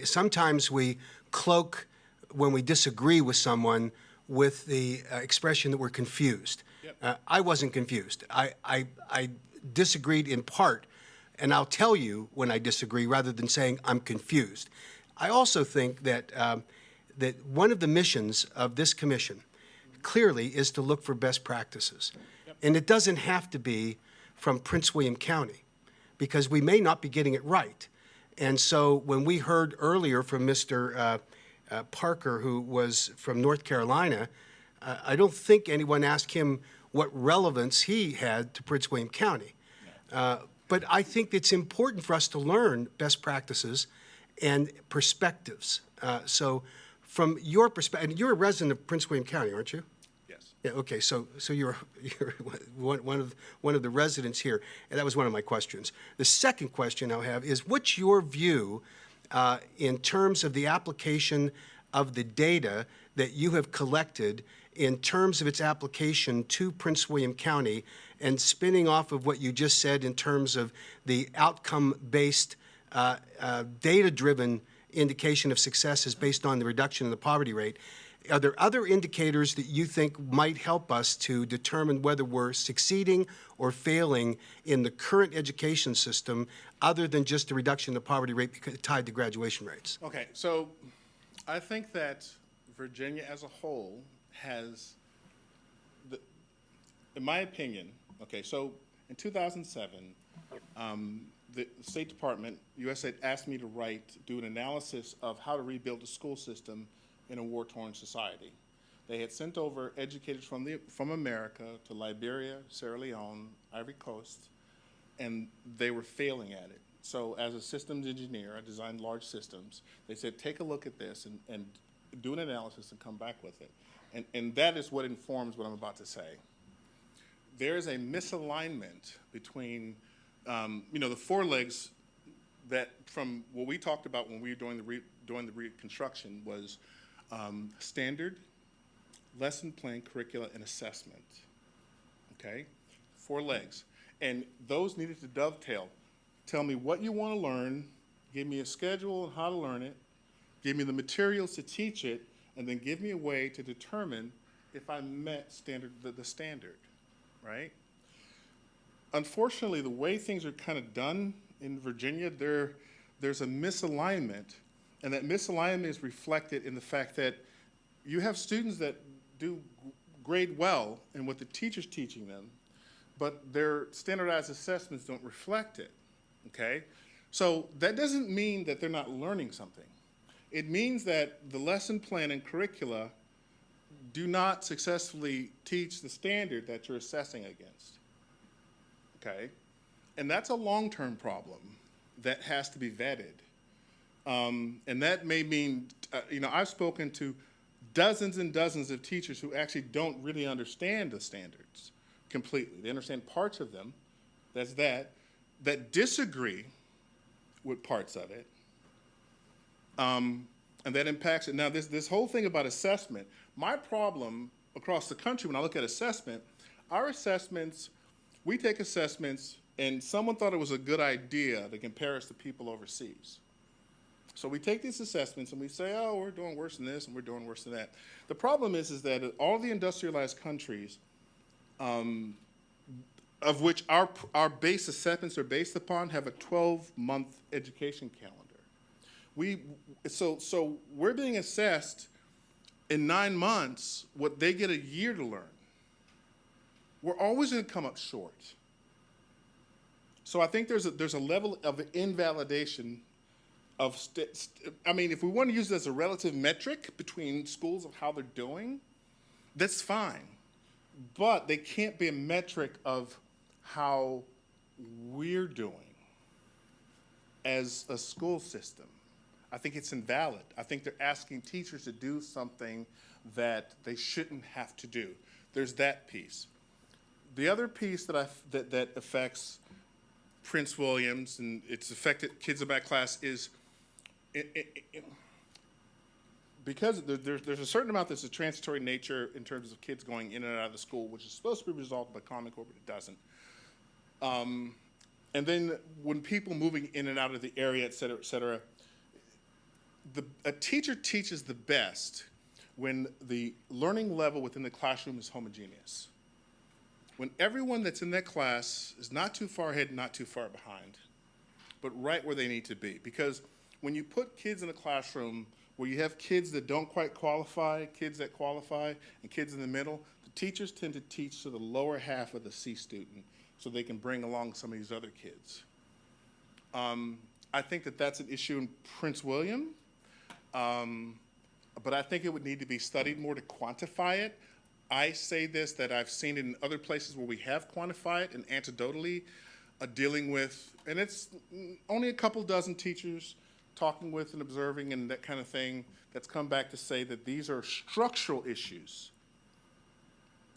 Sometimes we cloak when we disagree with someone with the expression that we're confused. I wasn't confused. I disagreed in part, and I'll tell you when I disagree rather than saying I'm confused. I also think that that one of the missions of this commission clearly is to look for best practices. And it doesn't have to be from Prince William County, because we may not be getting it right. And so when we heard earlier from Mr. Parker, who was from North Carolina, I don't think anyone asked him what relevance he had to Prince William County. But I think it's important for us to learn best practices and perspectives. So from your perspective, and you're a resident of Prince William County, aren't you? Yes. Yeah, okay, so you're one of the residents here, and that was one of my questions. The second question I'll have is, what's your view in terms of the application of the data that you have collected in terms of its application to Prince William County, and spinning off of what you just said in terms of the outcome-based, data-driven indication of success is based on the reduction in the poverty rate? Are there other indicators that you think might help us to determine whether we're succeeding or failing in the current education system, other than just the reduction in the poverty rate tied to graduation rates? Okay, so I think that Virginia as a whole has, in my opinion, okay, so in 2007, the State Department, USAID, asked me to do an analysis of how to rebuild the school system in a war-torn society. They had sent over educators from America to Liberia, Sierra Leone, Ivory Coast, and they were failing at it. So as a systems engineer, I designed large systems. They said, take a look at this and do an analysis and come back with it. And that is what informs what I'm about to say. There is a misalignment between, the four legs that, from what we talked about when we were doing the reconstruction, was standard, lesson plan, curricula, and assessment. Okay? 4 legs. And those needed to dovetail. Tell me what you want to learn, give me a schedule on how to learn it, give me the materials to teach it, and then give me a way to determine if I met the standard, right? Unfortunately, the way things are kind of done in Virginia, there's a misalignment, and that misalignment is reflected in the fact that you have students that do grade well in what the teacher's teaching them, but their standardized assessments don't reflect it, okay? So that doesn't mean that they're not learning something. It means that the lesson plan and curricula do not successfully teach the standard that you're assessing against, okay? And that's a long-term problem that has to be vetted. And that may mean, I've spoken to dozens and dozens of teachers who actually don't really understand the standards completely. They understand parts of them, that disagree with parts of it, and that impacts it. Now, this whole thing about assessment, my problem across the country when I look at assessment, our assessments, we take assessments And someone thought it was a good idea to compare us to people overseas. So we take these assessments and we say, oh, we're doing worse than this and we're doing worse than that. The problem is that all the industrialized countries, of which our base assessments are based upon, have a 12-month education calendar. So we're being assessed in 9 months what they get a year to learn. We're always going to come up short. So I think there's a level of invalidation of, if we want to use it as a relative metric between schools of how they're doing, that's fine. But they can't be a metric of how we're doing as a school system. I think it's invalid. I think they're asking teachers to do something that they shouldn't have to do. There's that piece. The other piece that affects Prince Williams and it's affected kids in my class is because there's a certain amount that's a transitory nature in terms of kids going in and out of the school, which is supposed to be resolved by Common Core, but it doesn't. And then when people moving in and out of the area, et cetera, a teacher teaches the best when the learning level within the classroom is homogeneous. When everyone that's in that class is not too far ahead, not too far behind, but right where they need to be. Because when you put kids in a classroom where you have kids that don't quite qualify, kids that qualify, and kids in the middle, the teachers tend to teach to the lower half of the C student so they can bring along some of these other kids. I think that that's an issue in Prince William, but I think it would need to be studied more to quantify it. I say this, that I've seen it in other places where we have quantified it and anecdotally dealing with, and it's only a couple dozen teachers talking with and observing and that kind of thing that's come back to say that these are structural issues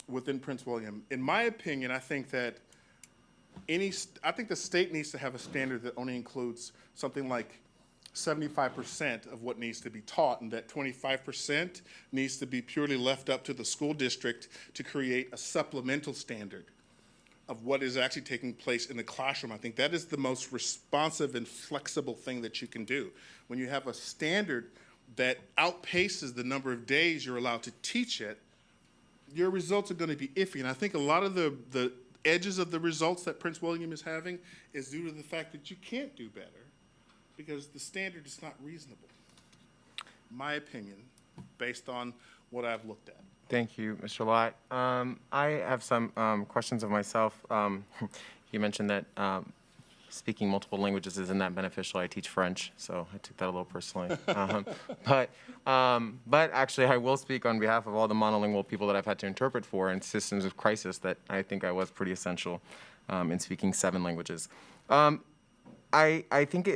within Prince William. In my opinion, I think that I think the state needs to have a standard that only includes something like 75% of what needs to be taught, and that 25% needs to be purely left up to the school district to create a supplemental standard of what is actually taking place in the classroom. I think that is the most responsive and flexible thing that you can do. When you have a standard that outpaces the number of days you're allowed to teach it, your results are going to be iffy. And I think a lot of the edges of the results that Prince William is having is due to the fact that you can't do better because the standard is not reasonable. My opinion, based on what I've looked at. Thank you, Mr. Lott. I have some questions of myself. You mentioned that speaking multiple languages isn't that beneficial. I teach French, so I took that a little personally. But actually, I will speak on behalf of all the monolingual people that I've had to interpret for in systems of crisis that I think I was pretty essential in speaking 7 languages. I think,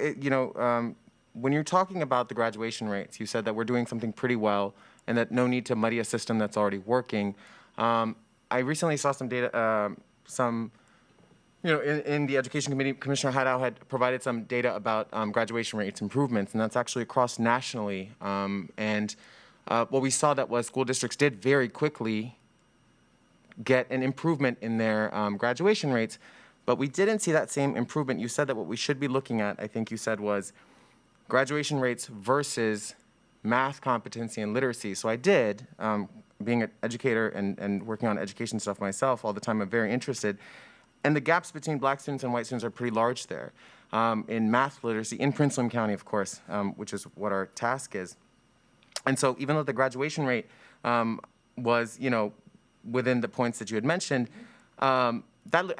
when you're talking about the graduation rates, you said that we're doing something pretty well and that no need to muddy a system that's already working. I recently saw some data, in the Education Committee, Commissioner Haddow had provided some data about graduation rates improvements, and that's actually across nationally. What we saw that was school districts did very quickly get an improvement in their graduation rates, but we didn't see that same improvement. You said that what we should be looking at, I think you said, was graduation rates versus math competency and literacy. So I did, being an educator and working on education stuff myself all the time, I'm very interested. And the gaps between black students and white students are pretty large there. In math literacy, in Prince William County, of course, which is what our task is. And so even though the graduation rate was, within the points that you had mentioned, and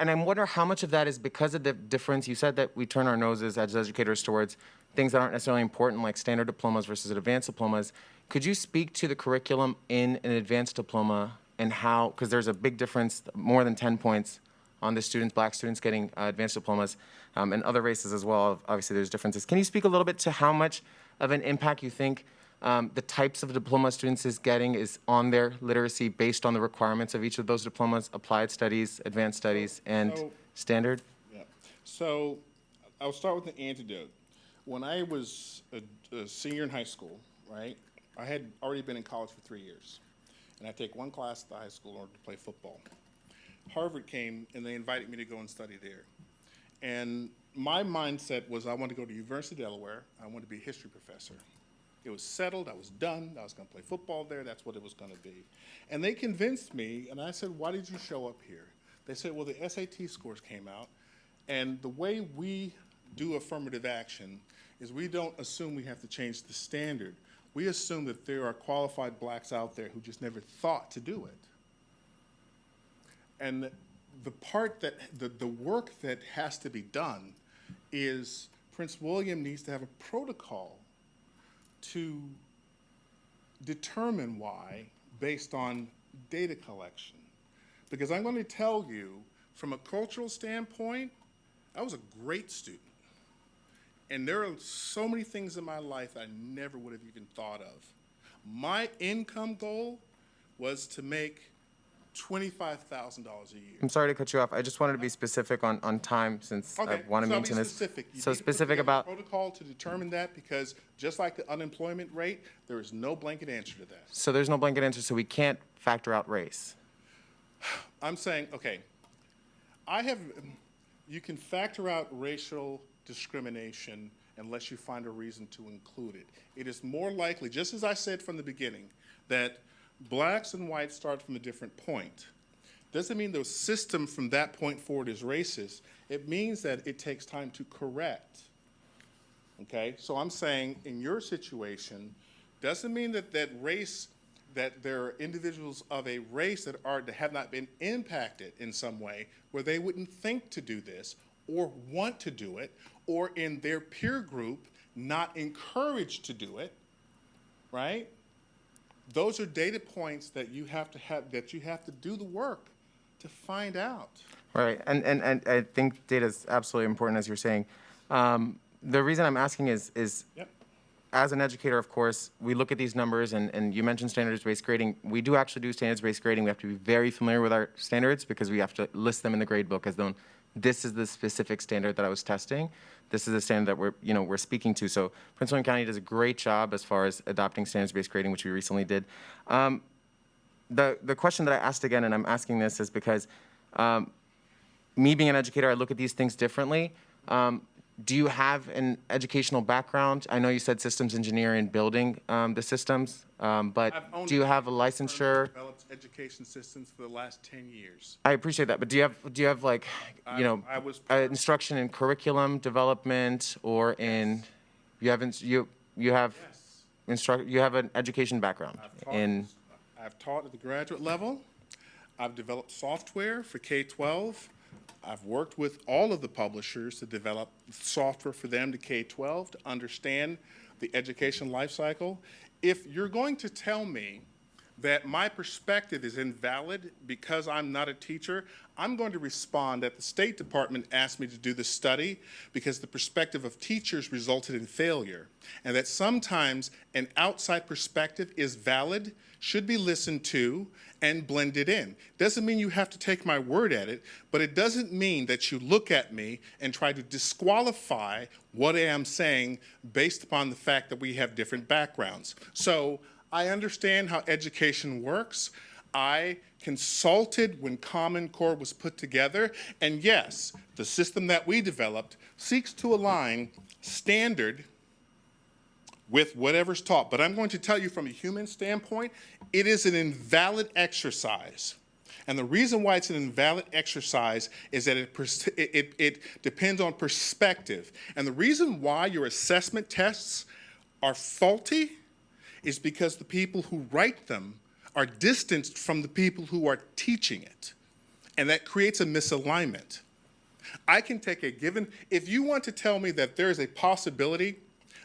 I wonder how much of that is because of the difference. You said that we turn our noses as educators towards things that aren't necessarily important, like standard diplomas versus advanced diplomas. Could you speak to the curriculum in an advanced diploma and how, because there's a big difference, more than 10 points on the students, black students getting advanced diplomas, and other races as well. Obviously, there's differences. Can you speak a little bit to how much of an impact you think the types of diploma students is getting is on their literacy based on the requirements of each of those diplomas, applied studies, advanced studies, and standard? Yeah. So I'll start with the antidote. When I was a senior in high school, right, I had already been in college for 3 years. And I take one class at the high school in order to play football. Harvard came and they invited me to go and study there. And my mindset was I wanted to go to the University of Delaware. I wanted to be a history professor. It was settled. I was done. I was going to play football there. That's what it was going to be. And they convinced me, and I said, why did you show up here? They said, well, the SAT scores came out, and the way we do affirmative action is we don't assume we have to change the standard. We assume that there are qualified blacks out there who just never thought to do it. And the part that, the work that has to be done is Prince William needs to have a protocol to determine why based on data collection. Because I'm going to tell you, from a cultural standpoint, I was a great student. And there are so many things in my life I never would have even thought of. My income goal was to make $25,000 a year. I'm sorry to cut you off. I just wanted to be specific on time since I want to so I'll mention be this. specific. You So need to put specific together a about, protocol to determine that, because just like the unemployment rate, there is no blanket answer to that. so there's no blanket answer, so we can't factor out race. I'm saying, okay, you can factor out racial discrimination unless you find a reason to include it. It is more likely, just as I said from the beginning, that blacks and whites start from a different point. Doesn't mean the system from that point forward is racist. It means that it takes time to correct. Okay? So I'm saying in your situation, doesn't mean that that there are individuals of a race that have not been impacted in some way where they wouldn't think to do this or want to do it, or in their peer group not encouraged to do it, right? Those are data points that you have to do the work to find out. Right, and I think data is absolutely important, as you're saying. The reason I'm asking is Yep. as an educator, of course, we look at these numbers, and you mentioned standards-based grading. We do actually do standards-based grading. We have to be very familiar with our standards because we have to list them in the grade book as though this is the specific standard that I was testing. This is the standard that we're speaking to. So Prince William County does a great job as far as adopting standards-based grading, which we recently did. The question that I asked again, and I'm asking this, is because me being an educator, I look at these things differently. Do you have an educational background? I know you said systems engineer in building the systems, but I've owned do you have a firm licensure? that developed education systems for the last 10 years. I appreciate that, but do you have like, I was instruction in curriculum development or in, you have Yes. you have an education background in, I've taught at the graduate level. I've developed software for K-12. I've worked with all of the publishers to develop software for them to K-12 to understand the education life cycle. If you're going to tell me that my perspective is invalid because I'm not a teacher, I'm going to respond that the State Department asked me to do the study because the perspective of teachers resulted in failure, and that sometimes an outside perspective is valid, should be listened to, and blended in. Doesn't mean you have to take my word at it, but it doesn't mean that you look at me and try to disqualify what I am saying based upon the fact that we have different backgrounds. So I understand how education works. I consulted when Common Core was put together, and yes, the system that we developed seeks to align standard with whatever's taught. But I'm going to tell you from a human standpoint, it is an invalid exercise. And the reason why it's an invalid exercise is that it depends on perspective. And the reason why your assessment tests are faulty is because the people who write them are distanced from the people who are teaching it. And that creates a misalignment. I can take a given, if you want to tell me that there is a possibility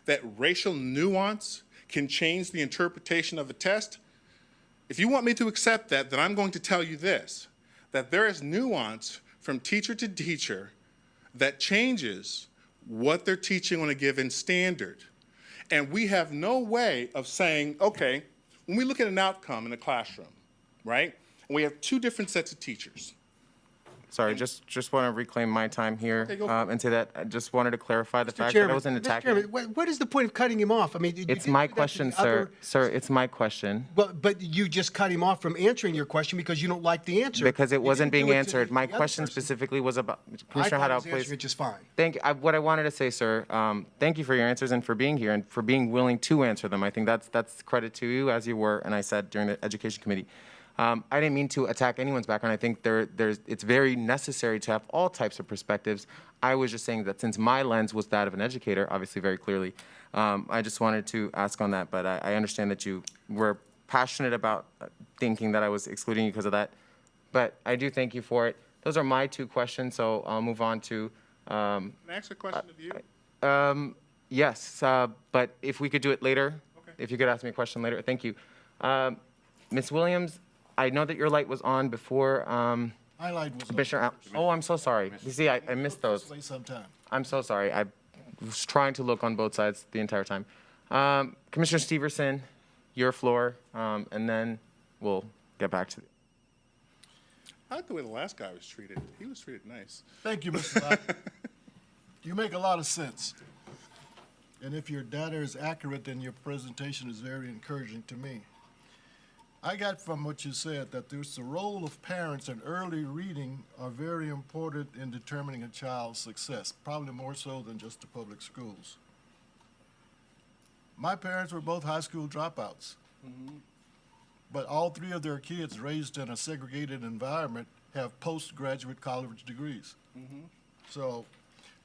that racial nuance can change the interpretation of a test, if you want me to accept that, then I'm going to tell you this, that there is nuance from teacher to teacher that changes what they're teaching on a given standard. And we have no way of saying, okay, when we look at an outcome in a classroom, right, and we have two different sets of teachers, sorry, just want to reclaim my time here Okay, go for it. and say that I just wanted to clarify the Mr. fact that I Chairman, wasn't Mr. attacking. Chairman, what is the point of cutting him off? I mean, you It's did my do that to question, the sir. other- Sir, it's my question. But you just cut him off from answering your question because you don't like the answer. Because it You wasn't didn't being do it to answered. My the other question person. specifically was about, I Commissioner thought he Hadow, was answering please. it just fine. What I wanted to say, sir, thank you for your answers and for being here and for being willing to answer them. I think that's credit to you, as you were, and I said during the Education Committee. I didn't mean to attack anyone's background. I think it's very necessary to have all types of perspectives. I was just saying that since my lens was that of an educator, obviously very clearly, I just wanted to ask on that. But I understand that you were passionate about thinking that I was excluding you because of that. But I do thank you for it. Those are my two questions, so I'll move on to. Can I ask a question of you? Yes, but if we could do it later, Okay. if you could ask me a question later, thank you. Ms. Williams, I know that your light was on before My light was on. Commissioner Oh, I'm so sorry. You see, I missed those. This way sometime. I'm so sorry. I was trying to look on both sides the entire time. Commissioner Steverson, your floor, and then we'll get back to I like the way the last guy was treated. He was treated nice. Thank you, Mr. Lott. You make a lot of sense. And if your data is accurate, then your presentation is very encouraging to me. I got from what you said that there's the role of parents and early reading are very important in determining a child's success, probably more so than just the public schools. My parents were both high school dropouts. But all three of their kids raised in a segregated environment have postgraduate college degrees. So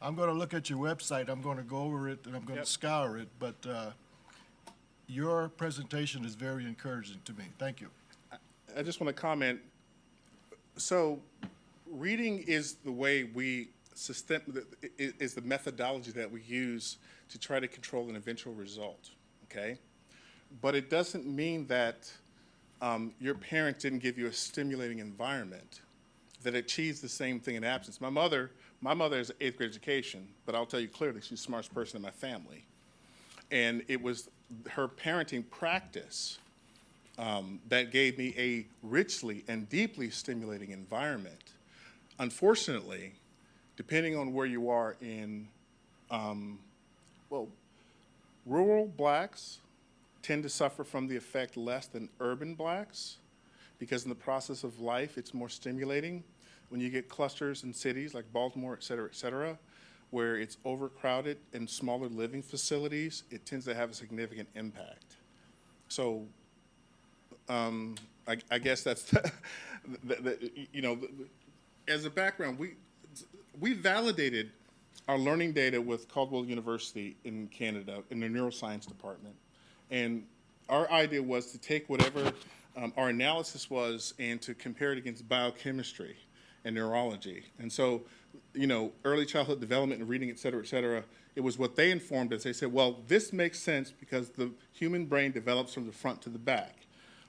I'm going to look at your website, I'm going to go over it, and I'm going to Yep. scour it, but your presentation is very encouraging to me. Thank you. I just want to comment. So, reading is the way we is the methodology that we use to try to control an eventual result. Okay, but it doesn't mean that your parents didn't give you a stimulating environment that achieves the same thing in absence. My mother has an 8th grade education, but I'll tell you clearly, she's the smartest person in my family, and it was her parenting practice that gave me a richly and deeply stimulating environment. Unfortunately, depending on where you are in, rural blacks tend to suffer from the effect less than urban blacks because in the process of life, it's more stimulating. When you get clusters in cities like Baltimore, et cetera, where it's overcrowded in smaller living facilities, it tends to have a significant impact. So I guess that's, as a background, we validated our learning data with Caldwell University in Canada in the neuroscience department. And our idea was to take whatever our analysis was and to compare it against biochemistry and neurology. And so, early childhood development and reading, et cetera, it was what they informed us. They said, well, this makes sense because the human brain develops from the front to the back.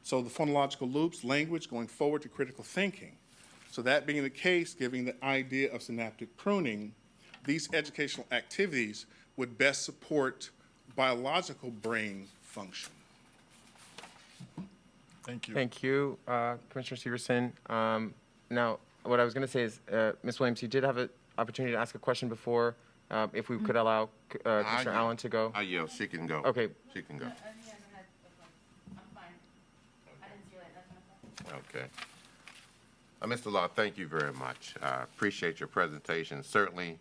So the phonological loops, language, going forward to critical thinking. So that being the case, giving the idea of synaptic pruning, these educational activities would best support biological brain function. Thank you. Thank you, Commissioner Severson. Now, what I was going to say is, Ms. Williams, you did have an opportunity to ask a question before. If we could allow Commissioner Allen to go. Yeah, she can go. Okay. She can go. Okay. Mr. Law, thank you very much. I appreciate your presentation. Certainly,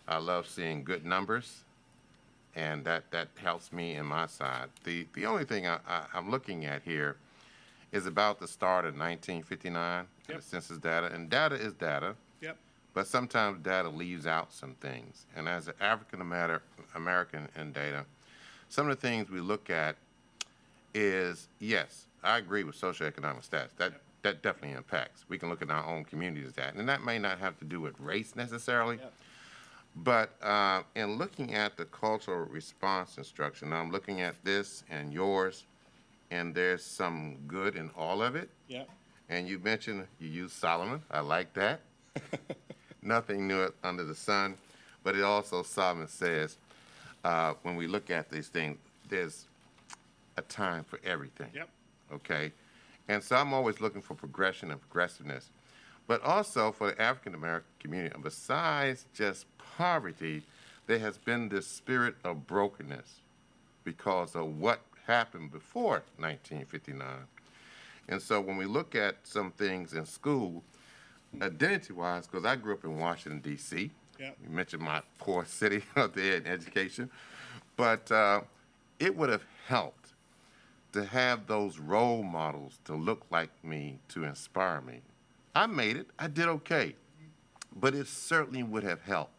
I love seeing good numbers, and that helps me in my side. The only thing I'm looking at here is about the start of 1959, Yep. the census data, and data is data. Yep. But sometimes data leaves out some things. And as an African American in data, some of the things we look at is, yes, I agree with socioeconomic stats. That definitely impacts. We can look at our own communities that. And that may not have to do with race necessarily. Yep. But in looking at the cultural response instruction, I'm looking at this and yours, and there's some good in all of it. Yep. And you mentioned you use Solomon. I like that. Nothing new under the sun. But it also, Solomon says, when we look at these things, there's a time for everything. Yep. Okay? And so I'm always looking for progression and progressiveness. but also for the African American community. And besides just poverty, there has been this spirit of brokenness because of what happened before 1959. And so when we look at some things in school, identity-wise, because I grew up in Washington, D.C., Yeah. you mentioned my poor city up there in education, but it would have helped to have those role models to look like me, to inspire me. I made it. I did okay. But it certainly would have helped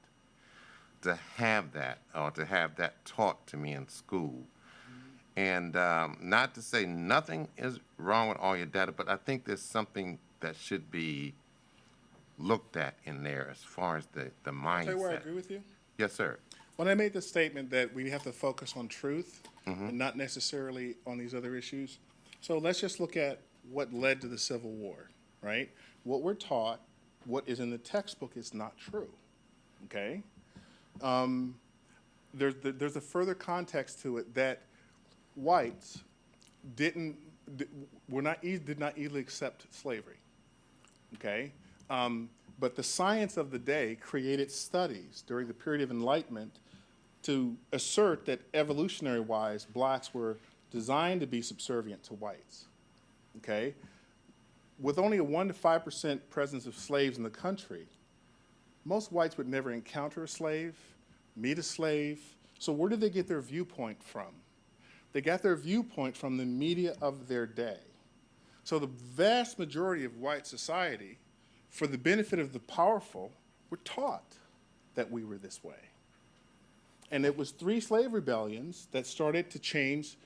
to have that, or to have that taught to me in school. And not to say nothing is wrong with all your data, but I think there's something that should be looked at in there as far as the mindset. Tell you where I agree with you. Yes, sir. When I made the statement that we have to focus on truth and not necessarily on these other issues. So let's just look at what led to the Civil War, right? What we're taught, what is in the textbook is not true, okay? There's a further context to it that whites did not easily accept slavery, okay? But the science of the day created studies during the period of Enlightenment to assert that evolutionary-wise, blacks were designed to be subservient to whites, okay? With only a 1% to 5% presence of slaves in the country, most whites would never encounter a slave, meet a slave. So where did they get their viewpoint from? They got their viewpoint from the media of their day. So the vast majority of white society, for the benefit of the powerful, were taught that we were this way. And it was 3 slave rebellions that started to change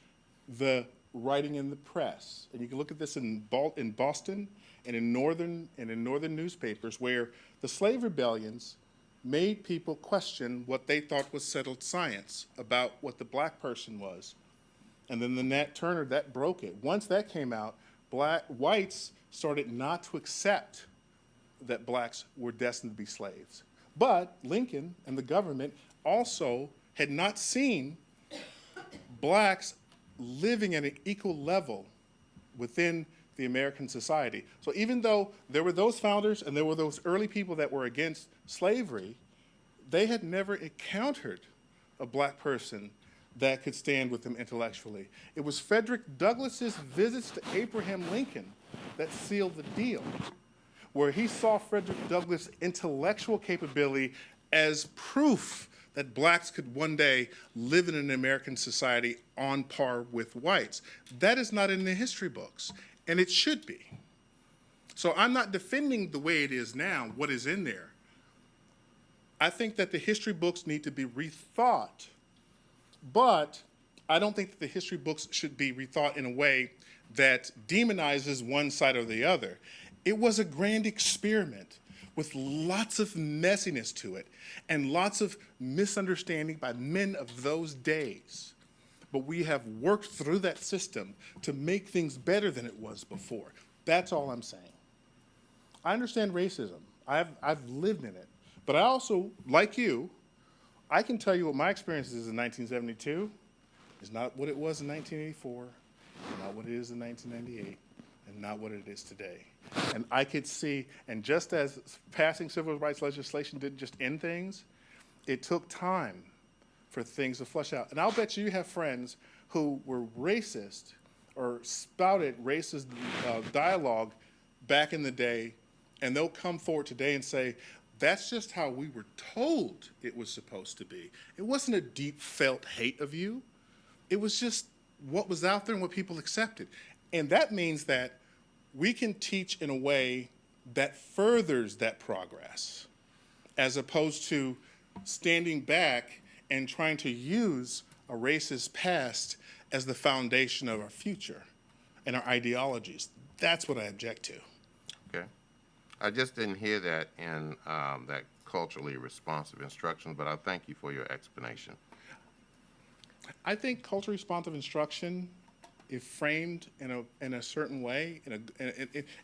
the writing in the press. And you can look at this in Boston and in northern newspapers, where the slave rebellions made people question what they thought was settled science about what the black person was. And then the Nat Turner, that broke it. Once that came out, whites started not to accept that blacks were destined to be slaves. But Lincoln and the government also had not seen blacks living at an equal level within the American society. So even though there were those founders and there were those early people that were against slavery, they had never encountered a black person that could stand with them intellectually. It was Frederick Douglass's visits to Abraham Lincoln that sealed the deal, where he saw Frederick Douglass' intellectual capability as proof that blacks could one day live in an American society on par with whites. That is not in the history books, and it should be. So I'm not defending the way it is now, what is in there. I think that the history books need to be rethought, but I don't think that the history books should be rethought in a way that demonizes one side or the other. It was a grand experiment with lots of messiness to it and lots of misunderstanding by men of those days. But we have worked through that system to make things better than it was before. That's all I'm saying. I understand racism. I've lived in it. But I also, like you, I can tell you what my experience is in 1972 is not what it was in 1984, not what it is in 1998, and not what it is today. And I could see, and just as passing civil rights legislation didn't just end things, it took time for things to flush out. And I'll bet you have friends who were racist or spouted racist dialogue back in the day, and they'll come forward today and say, that's just how we were told it was supposed to be. It wasn't a deep felt hate of you. It was just what was out there and what people accepted. And that means that we can teach in a way that furthers that progress, as opposed to standing back and trying to use a racist past as the foundation of our future and our ideologies. That's what I object to. Okay. I just didn't hear that in that culturally responsive instruction, but I thank you for your explanation. I think culturally responsive instruction, if framed in a certain way,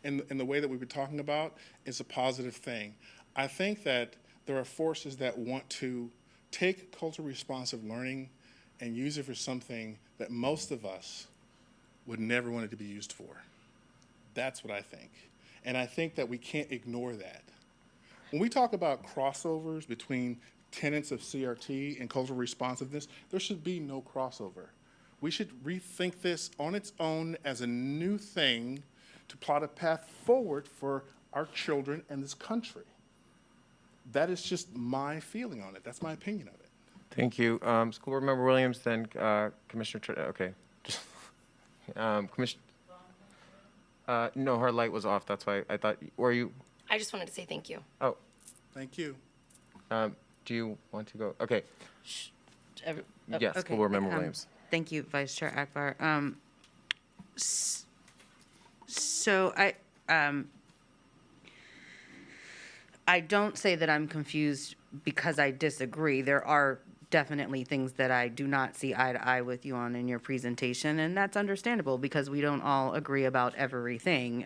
in the way that we were talking about, is a positive thing. I think that there are forces that want to take culturally responsive learning and use it for something that most of us would never want it to be used for. That's what I think. And I think that we can't ignore that. When we talk about crossovers between tenets of CRT and cultural responsiveness, there should be no crossover. We should rethink this on its own as a new thing to plot a path forward for our children and this country. That is just my feeling on it. That's my opinion of it. Thank you. School Board Member Williams, then Commissioner, okay. Commissioner, no, her light was off, that's why I thought, were you, I just wanted to say thank you. oh, Thank you. do you want to go? Okay, Every- yes, okay, School Board Member Williams. Thank you, Vice Chair Akbar. So I don't say that I'm confused because I disagree. There are definitely things that I do not see eye to eye with you on in your presentation, and that's understandable because we don't all agree about everything.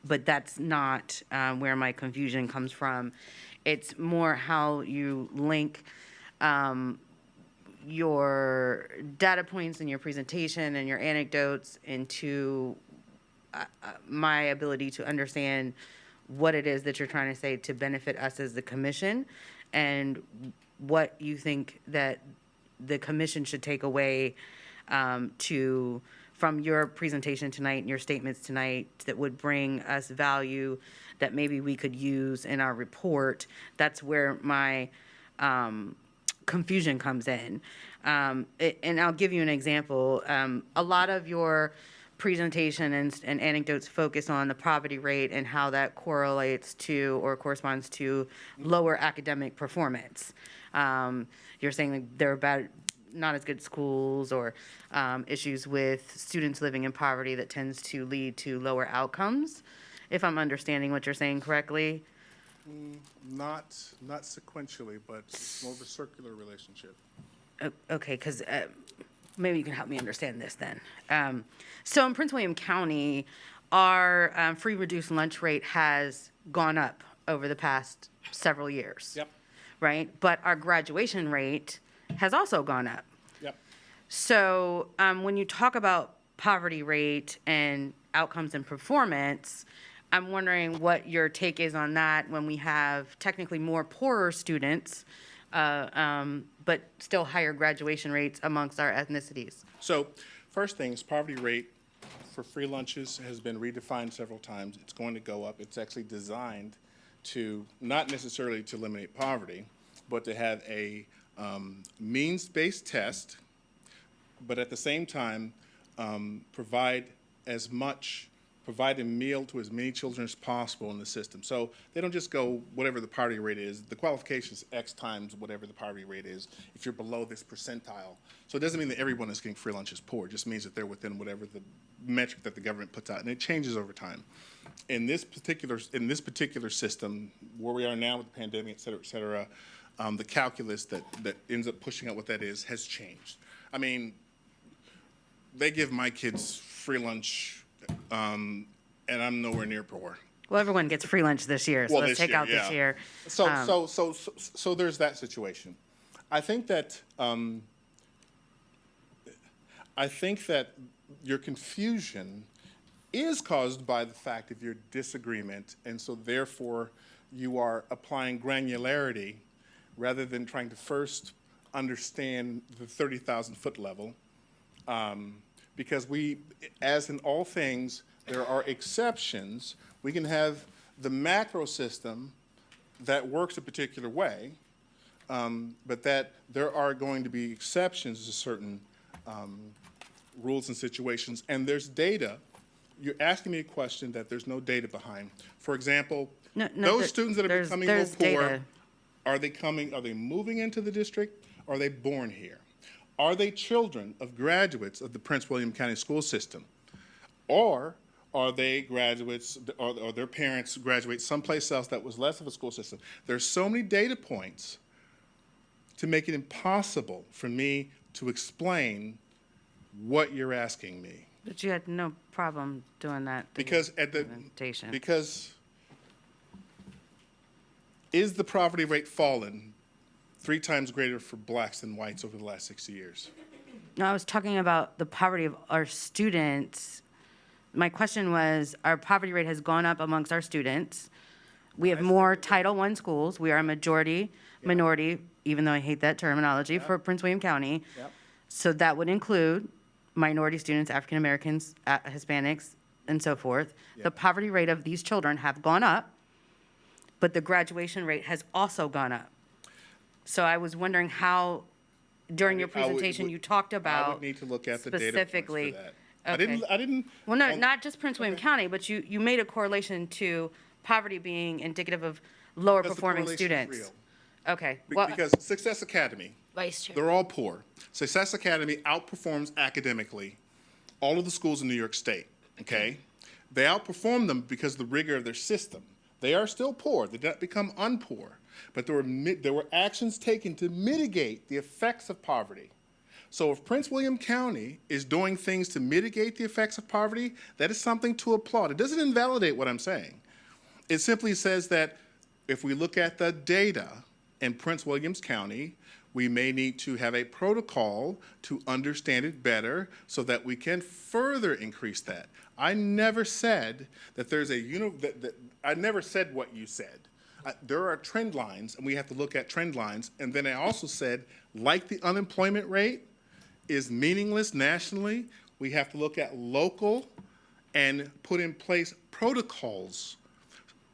But that's not where my confusion comes from. It's more how you link your data points in your presentation and your anecdotes into my ability to understand what it is that you're trying to say to benefit us as the commission and what you think that the commission should take away from your presentation tonight and your statements tonight that would bring us value that maybe we could use in our report. That's where my confusion comes in. And I'll give you an example. A lot of your presentation and anecdotes focus on the poverty rate and how that correlates to or corresponds to lower academic performance. You're saying like there are bad, not as good schools or issues with students living in poverty that tends to lead to lower outcomes, if I'm understanding what you're saying correctly. Not sequentially, but it's more of a circular relationship. Okay, because maybe you can help me understand this then. So in Prince William County, our free reduced lunch rate has gone up over the past several years. Yep. Right? But our graduation rate has also gone up. Yep. So when you talk about poverty rate and outcomes and performance, I'm wondering what your take is on that when we have technically more poorer students, but still higher graduation rates amongst our ethnicities. So, first thing is poverty rate for free lunches has been redefined several times. It's going to go up. It's actually designed to not necessarily to eliminate poverty, but to have a means-based test, but at the same time provide a meal to as many children as possible in the system. So they don't just go whatever the poverty rate is. The qualification is X times whatever the poverty rate is if you're below this percentile. So it doesn't mean that everyone that's getting free lunch is poor. It just means that they're within whatever the metric that the government puts out, and it changes over time. In this particular system, where we are now with the pandemic, et cetera, the calculus that ends up pushing out what that is has changed. I mean, they give my kids free lunch, and I'm nowhere near poor. Well, everyone gets free lunch this year, so Well, let's this take year, out this yeah. year. So there's that situation. I think that your confusion is caused by the fact of your disagreement, and so therefore you are applying granularity rather than trying to first understand the 30,000-foot level. Because as in all things, there are exceptions. We can have the macro system that works a particular way, but that there are going to be exceptions to certain rules and situations, and there's data. You're asking me a question that there's no data behind. For example, those students that are becoming more poor, are they moving into the district, or are they born here? Are they children of graduates of the Prince William County school system? Or are they graduates, or their parents graduate someplace else that was less of a school system? There's so many data points to make it impossible for me to explain what you're asking me. But you had no problem doing that. Because is the poverty rate fallen 3 times greater for blacks than whites over the last 60 years? No, I was talking about the poverty of our students my question was, our poverty rate has gone up amongst our students. We have more Title I schools. We are a majority minority, even though I hate that terminology, for Prince William County. Yep. So that would include minority students, African Americans, Hispanics, and so forth. The poverty rate of these children have gone up, but the graduation rate has also gone up. So I was wondering how, during your presentation, you talked I about would need to look at the data points specifically. for that. Okay. I didn't. Well, no, not just Prince William County, but you made a correlation to poverty being indicative of lower Because the performing correlation is students. Okay, Because Success Academy, Vice Chair. they're all poor. Success Academy outperforms academically all of the schools in New York State, okay? They outperform them because of the rigor of their system. They are still poor. They did not become unpoor. But there were actions taken to mitigate the effects of poverty. So if Prince William County is doing things to mitigate the effects of poverty, that is something to applaud. It doesn't invalidate what I'm saying. It simply says that if we look at the data in Prince Williams County, we may need to have a protocol to understand it better so that we can further increase that. I never said that there's I never said what you said. There are trend lines, and we have to look at trend lines. And then I also said, like the unemployment rate is meaningless nationally, we have to look at local and put in place protocols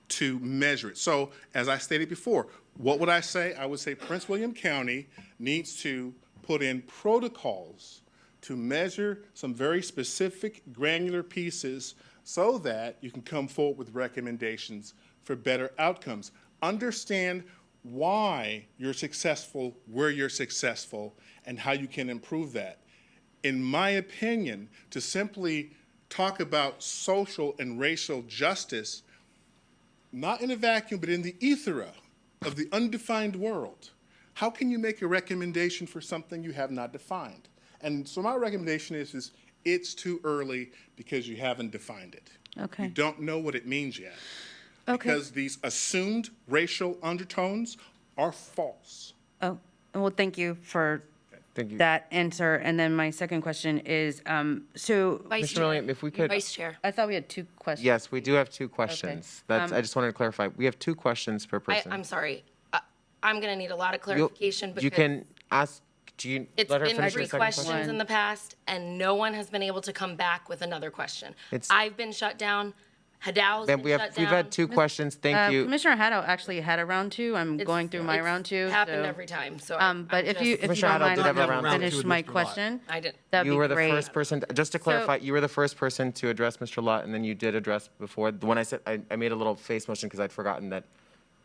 to measure it. So, as I stated before, what would I say? I would say Prince William County needs to put in protocols to measure some very specific granular pieces so that you can come forward with recommendations for better outcomes. Understand why you're successful, where you're successful, and how you can improve that. In my opinion, to simply talk about social and racial justice, not in a vacuum, but in the ether of the undefined world, how can you make a recommendation for something you have not defined? And so my recommendation is it's too early because you haven't defined it. Okay. You don't know what it means yet. Okay. Because these assumed racial undertones are false. Oh, well, thank you for Thank you. that answer. And then my second question is, so Vice Mr. Chair. William, if we could, Vice Chair. I thought we had two questions. yes, we do have two questions. That's, I just wanted to clarify. We have two questions per person. I'm sorry. I'm going to need a lot of clarification because You can ask, do you it's let her been finish her three second questions question? in the past, and no one has been able to come back with another question. It's- I've been shut down. Hadaw's Then been shut down. we've had two questions. Thank you. Commissioner Haddo actually had a round two. I'm going through my round two. Happened so- every time, so. But if you Commissioner don't Haddo mind, did have a let me round two finish with my Mr. Lott. question. I didn't. That'd You be were the great. first person, just to clarify, you were the first person to address Mr. Lott, and then you did address before. When I said, I made a little face motion because I'd forgotten that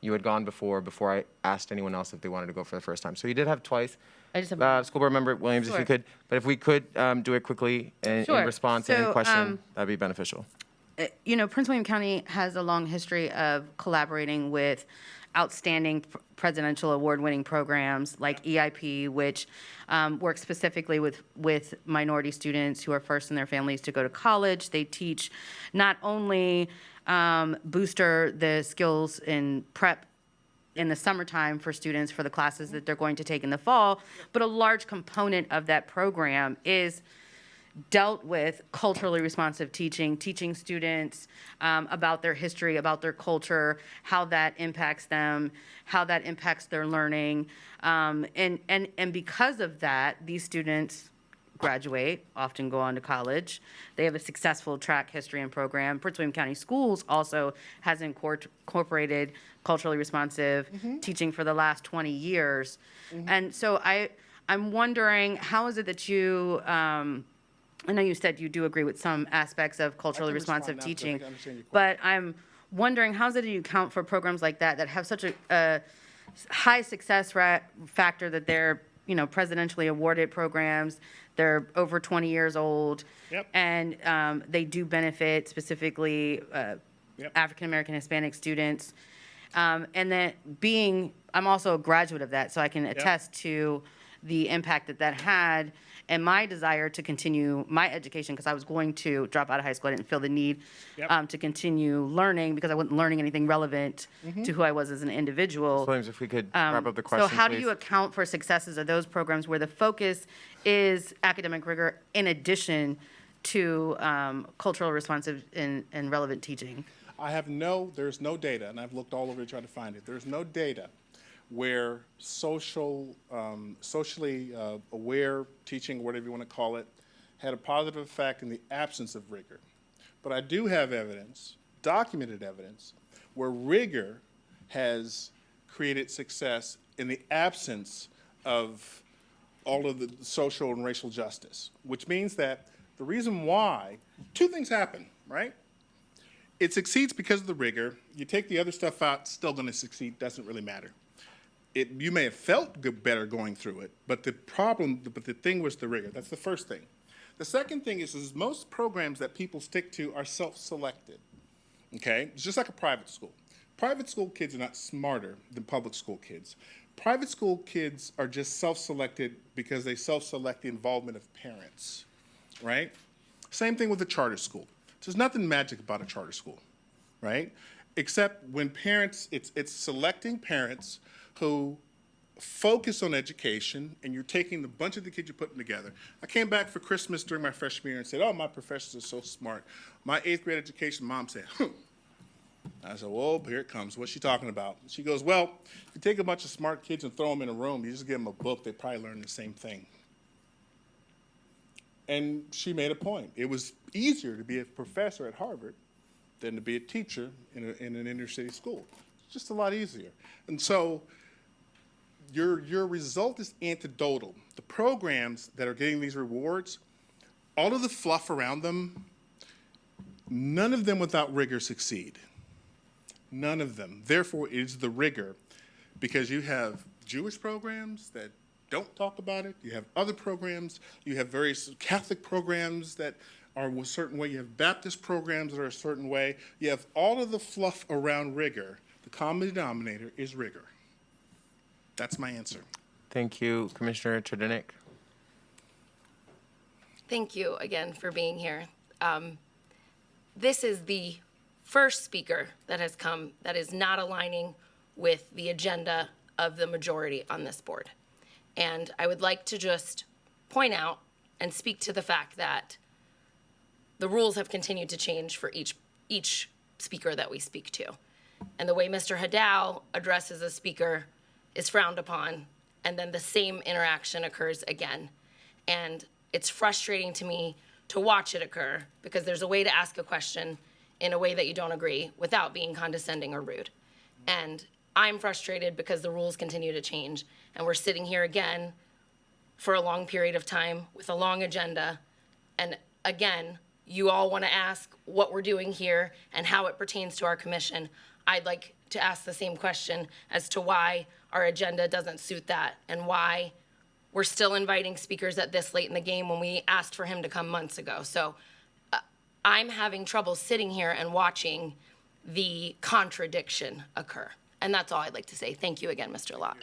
you had gone before I asked anyone else if they wanted to go for the first time. So you did have twice. I just have- School Board Member Williams, if Sure. you could, but if we could do it quickly in Sure. response to any So, question, that'd be beneficial. You know, Prince William County has a long history of collaborating with outstanding presidential award-winning programs like EIP, which works specifically with minority students who are first in their families to go to college. They teach not only booster the skills in prep in the summertime for students for the classes that they're going to take in the fall, but a large component of that program is dealt with culturally responsive teaching students about their history, about their culture, how that impacts them, how that impacts their learning. And because of that, these students graduate, often go on to college. They have a successful track history and program. Prince William County Schools also has incorporated culturally responsive teaching for the last 20 years. And so I'm wondering, how is it that you, I know you said you do agree with some aspects of culturally I can respond responsive now because I teaching, think I understand your but I'm wondering, how is it that you account for programs like that that have such a high success factor that they're, you know, presidentially awarded programs, they're over 20 years old, Yep. and they do benefit specifically Yep. African American Hispanic students. And then I'm also a graduate of that, so I can attest to the impact that had and my desire to continue my education, because I was going to drop out of high school. I didn't feel the need to continue learning because I wasn't learning anything relevant to who I was as an individual. Ms. Williams, if we could wrap up the question, So how do please. you account for successes of those programs where the focus is academic rigor in addition to cultural responsive and relevant teaching? There's no data, and I've looked all over to try to find it. There's no data where socially aware teaching, whatever you want to call it, had a positive effect in the absence of rigor. But I do have evidence, documented evidence, where rigor has created success in the absence of all of the social and racial justice, which means that the reason why, two things happen, right? It succeeds because of the rigor. You take the other stuff out, still going to succeed, doesn't really matter. You may have felt better going through it, but the thing was the rigor. That's the first thing. The second thing is most programs that people stick to are self-selected, okay? It's just like a private school. Private school kids are not smarter than public school kids. Private school kids are just self-selected because they self-select the involvement of parents, right? Same thing with a charter school. There's nothing magic about a charter school, right? Except when parents, it's selecting parents who focus on education, and you're taking a bunch of the kids you're putting together. I came back for Christmas during my freshman year and said, oh, my professors are so smart. My 8th grade education, mom said, I said, well, here it comes. What's she talking about? She goes, well, if you take a bunch of smart kids and throw them in a room, you just give them a book, they probably learn the same thing. And she made a point. It was easier to be a professor at Harvard than to be a teacher in an inner city school. It's just a lot easier. And so your result is anecdotal. The programs that are getting these rewards, all of the fluff around them, none of them without rigor succeed. None of them. Therefore, it is the rigor, because you have Jewish programs that don't talk about it. You have other programs. You have various Catholic programs that are a certain way. You have Baptist programs that are a certain way. You have all of the fluff around rigor. The common denominator is rigor. That's my answer. Thank you, Commissioner Tredinnick. Thank you again for being here. This is the first speaker that has come that is not aligning with the agenda of the majority on this board. And I would like to just point out and speak to the fact that the rules have continued to change for each speaker that we speak to. And the way Mr. Hadow addresses a speaker is frowned upon, and then the same interaction occurs again. And it's frustrating to me to watch it occur, because there's a way to ask a question in a way that you don't agree without being condescending or rude. And I'm frustrated because the rules continue to change, and we're sitting here again for a long period of time with a long agenda. And again, you all want to ask what we're doing here and how it pertains to our commission. I'd like to ask the same question as to why our agenda doesn't suit that, and why we're still inviting speakers at this late in the game when we asked for him to come months ago. So I'm having trouble sitting here and watching the contradiction occur. And that's all I'd like to say. Thank you again, Mr. Lott.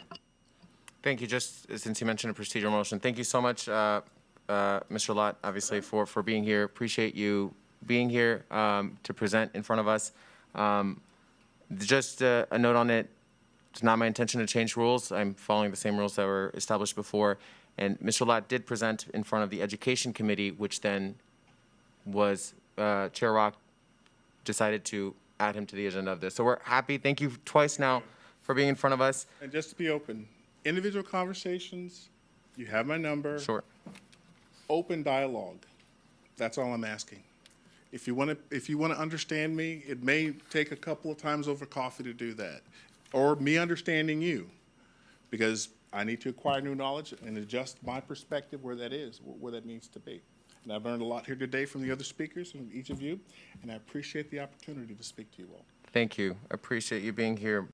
Thank you. Just since you mentioned a procedural motion, thank you so much, Mr. Lott, obviously, for being here. Appreciate you being here to present in front of us. Just a note on it, it's not my intention to change rules. I'm following the same rules that were established before. And Mr. Lott did present in front of the Education Committee, which then was, Chair Rock decided to add him to the agenda of this. So we're happy. Thank you twice now for being in front of us. And just to be open, individual conversations, you have my number. Sure. Open dialogue. That's all I'm asking. If you want to understand me, it may take a couple of times over coffee to do that, or me understanding you, because I need to acquire new knowledge and adjust my perspective where that is, where that needs to be. And I've learned a lot here today from the other speakers and each of you, and I appreciate the opportunity to speak to you all. Thank you. Appreciate you being here.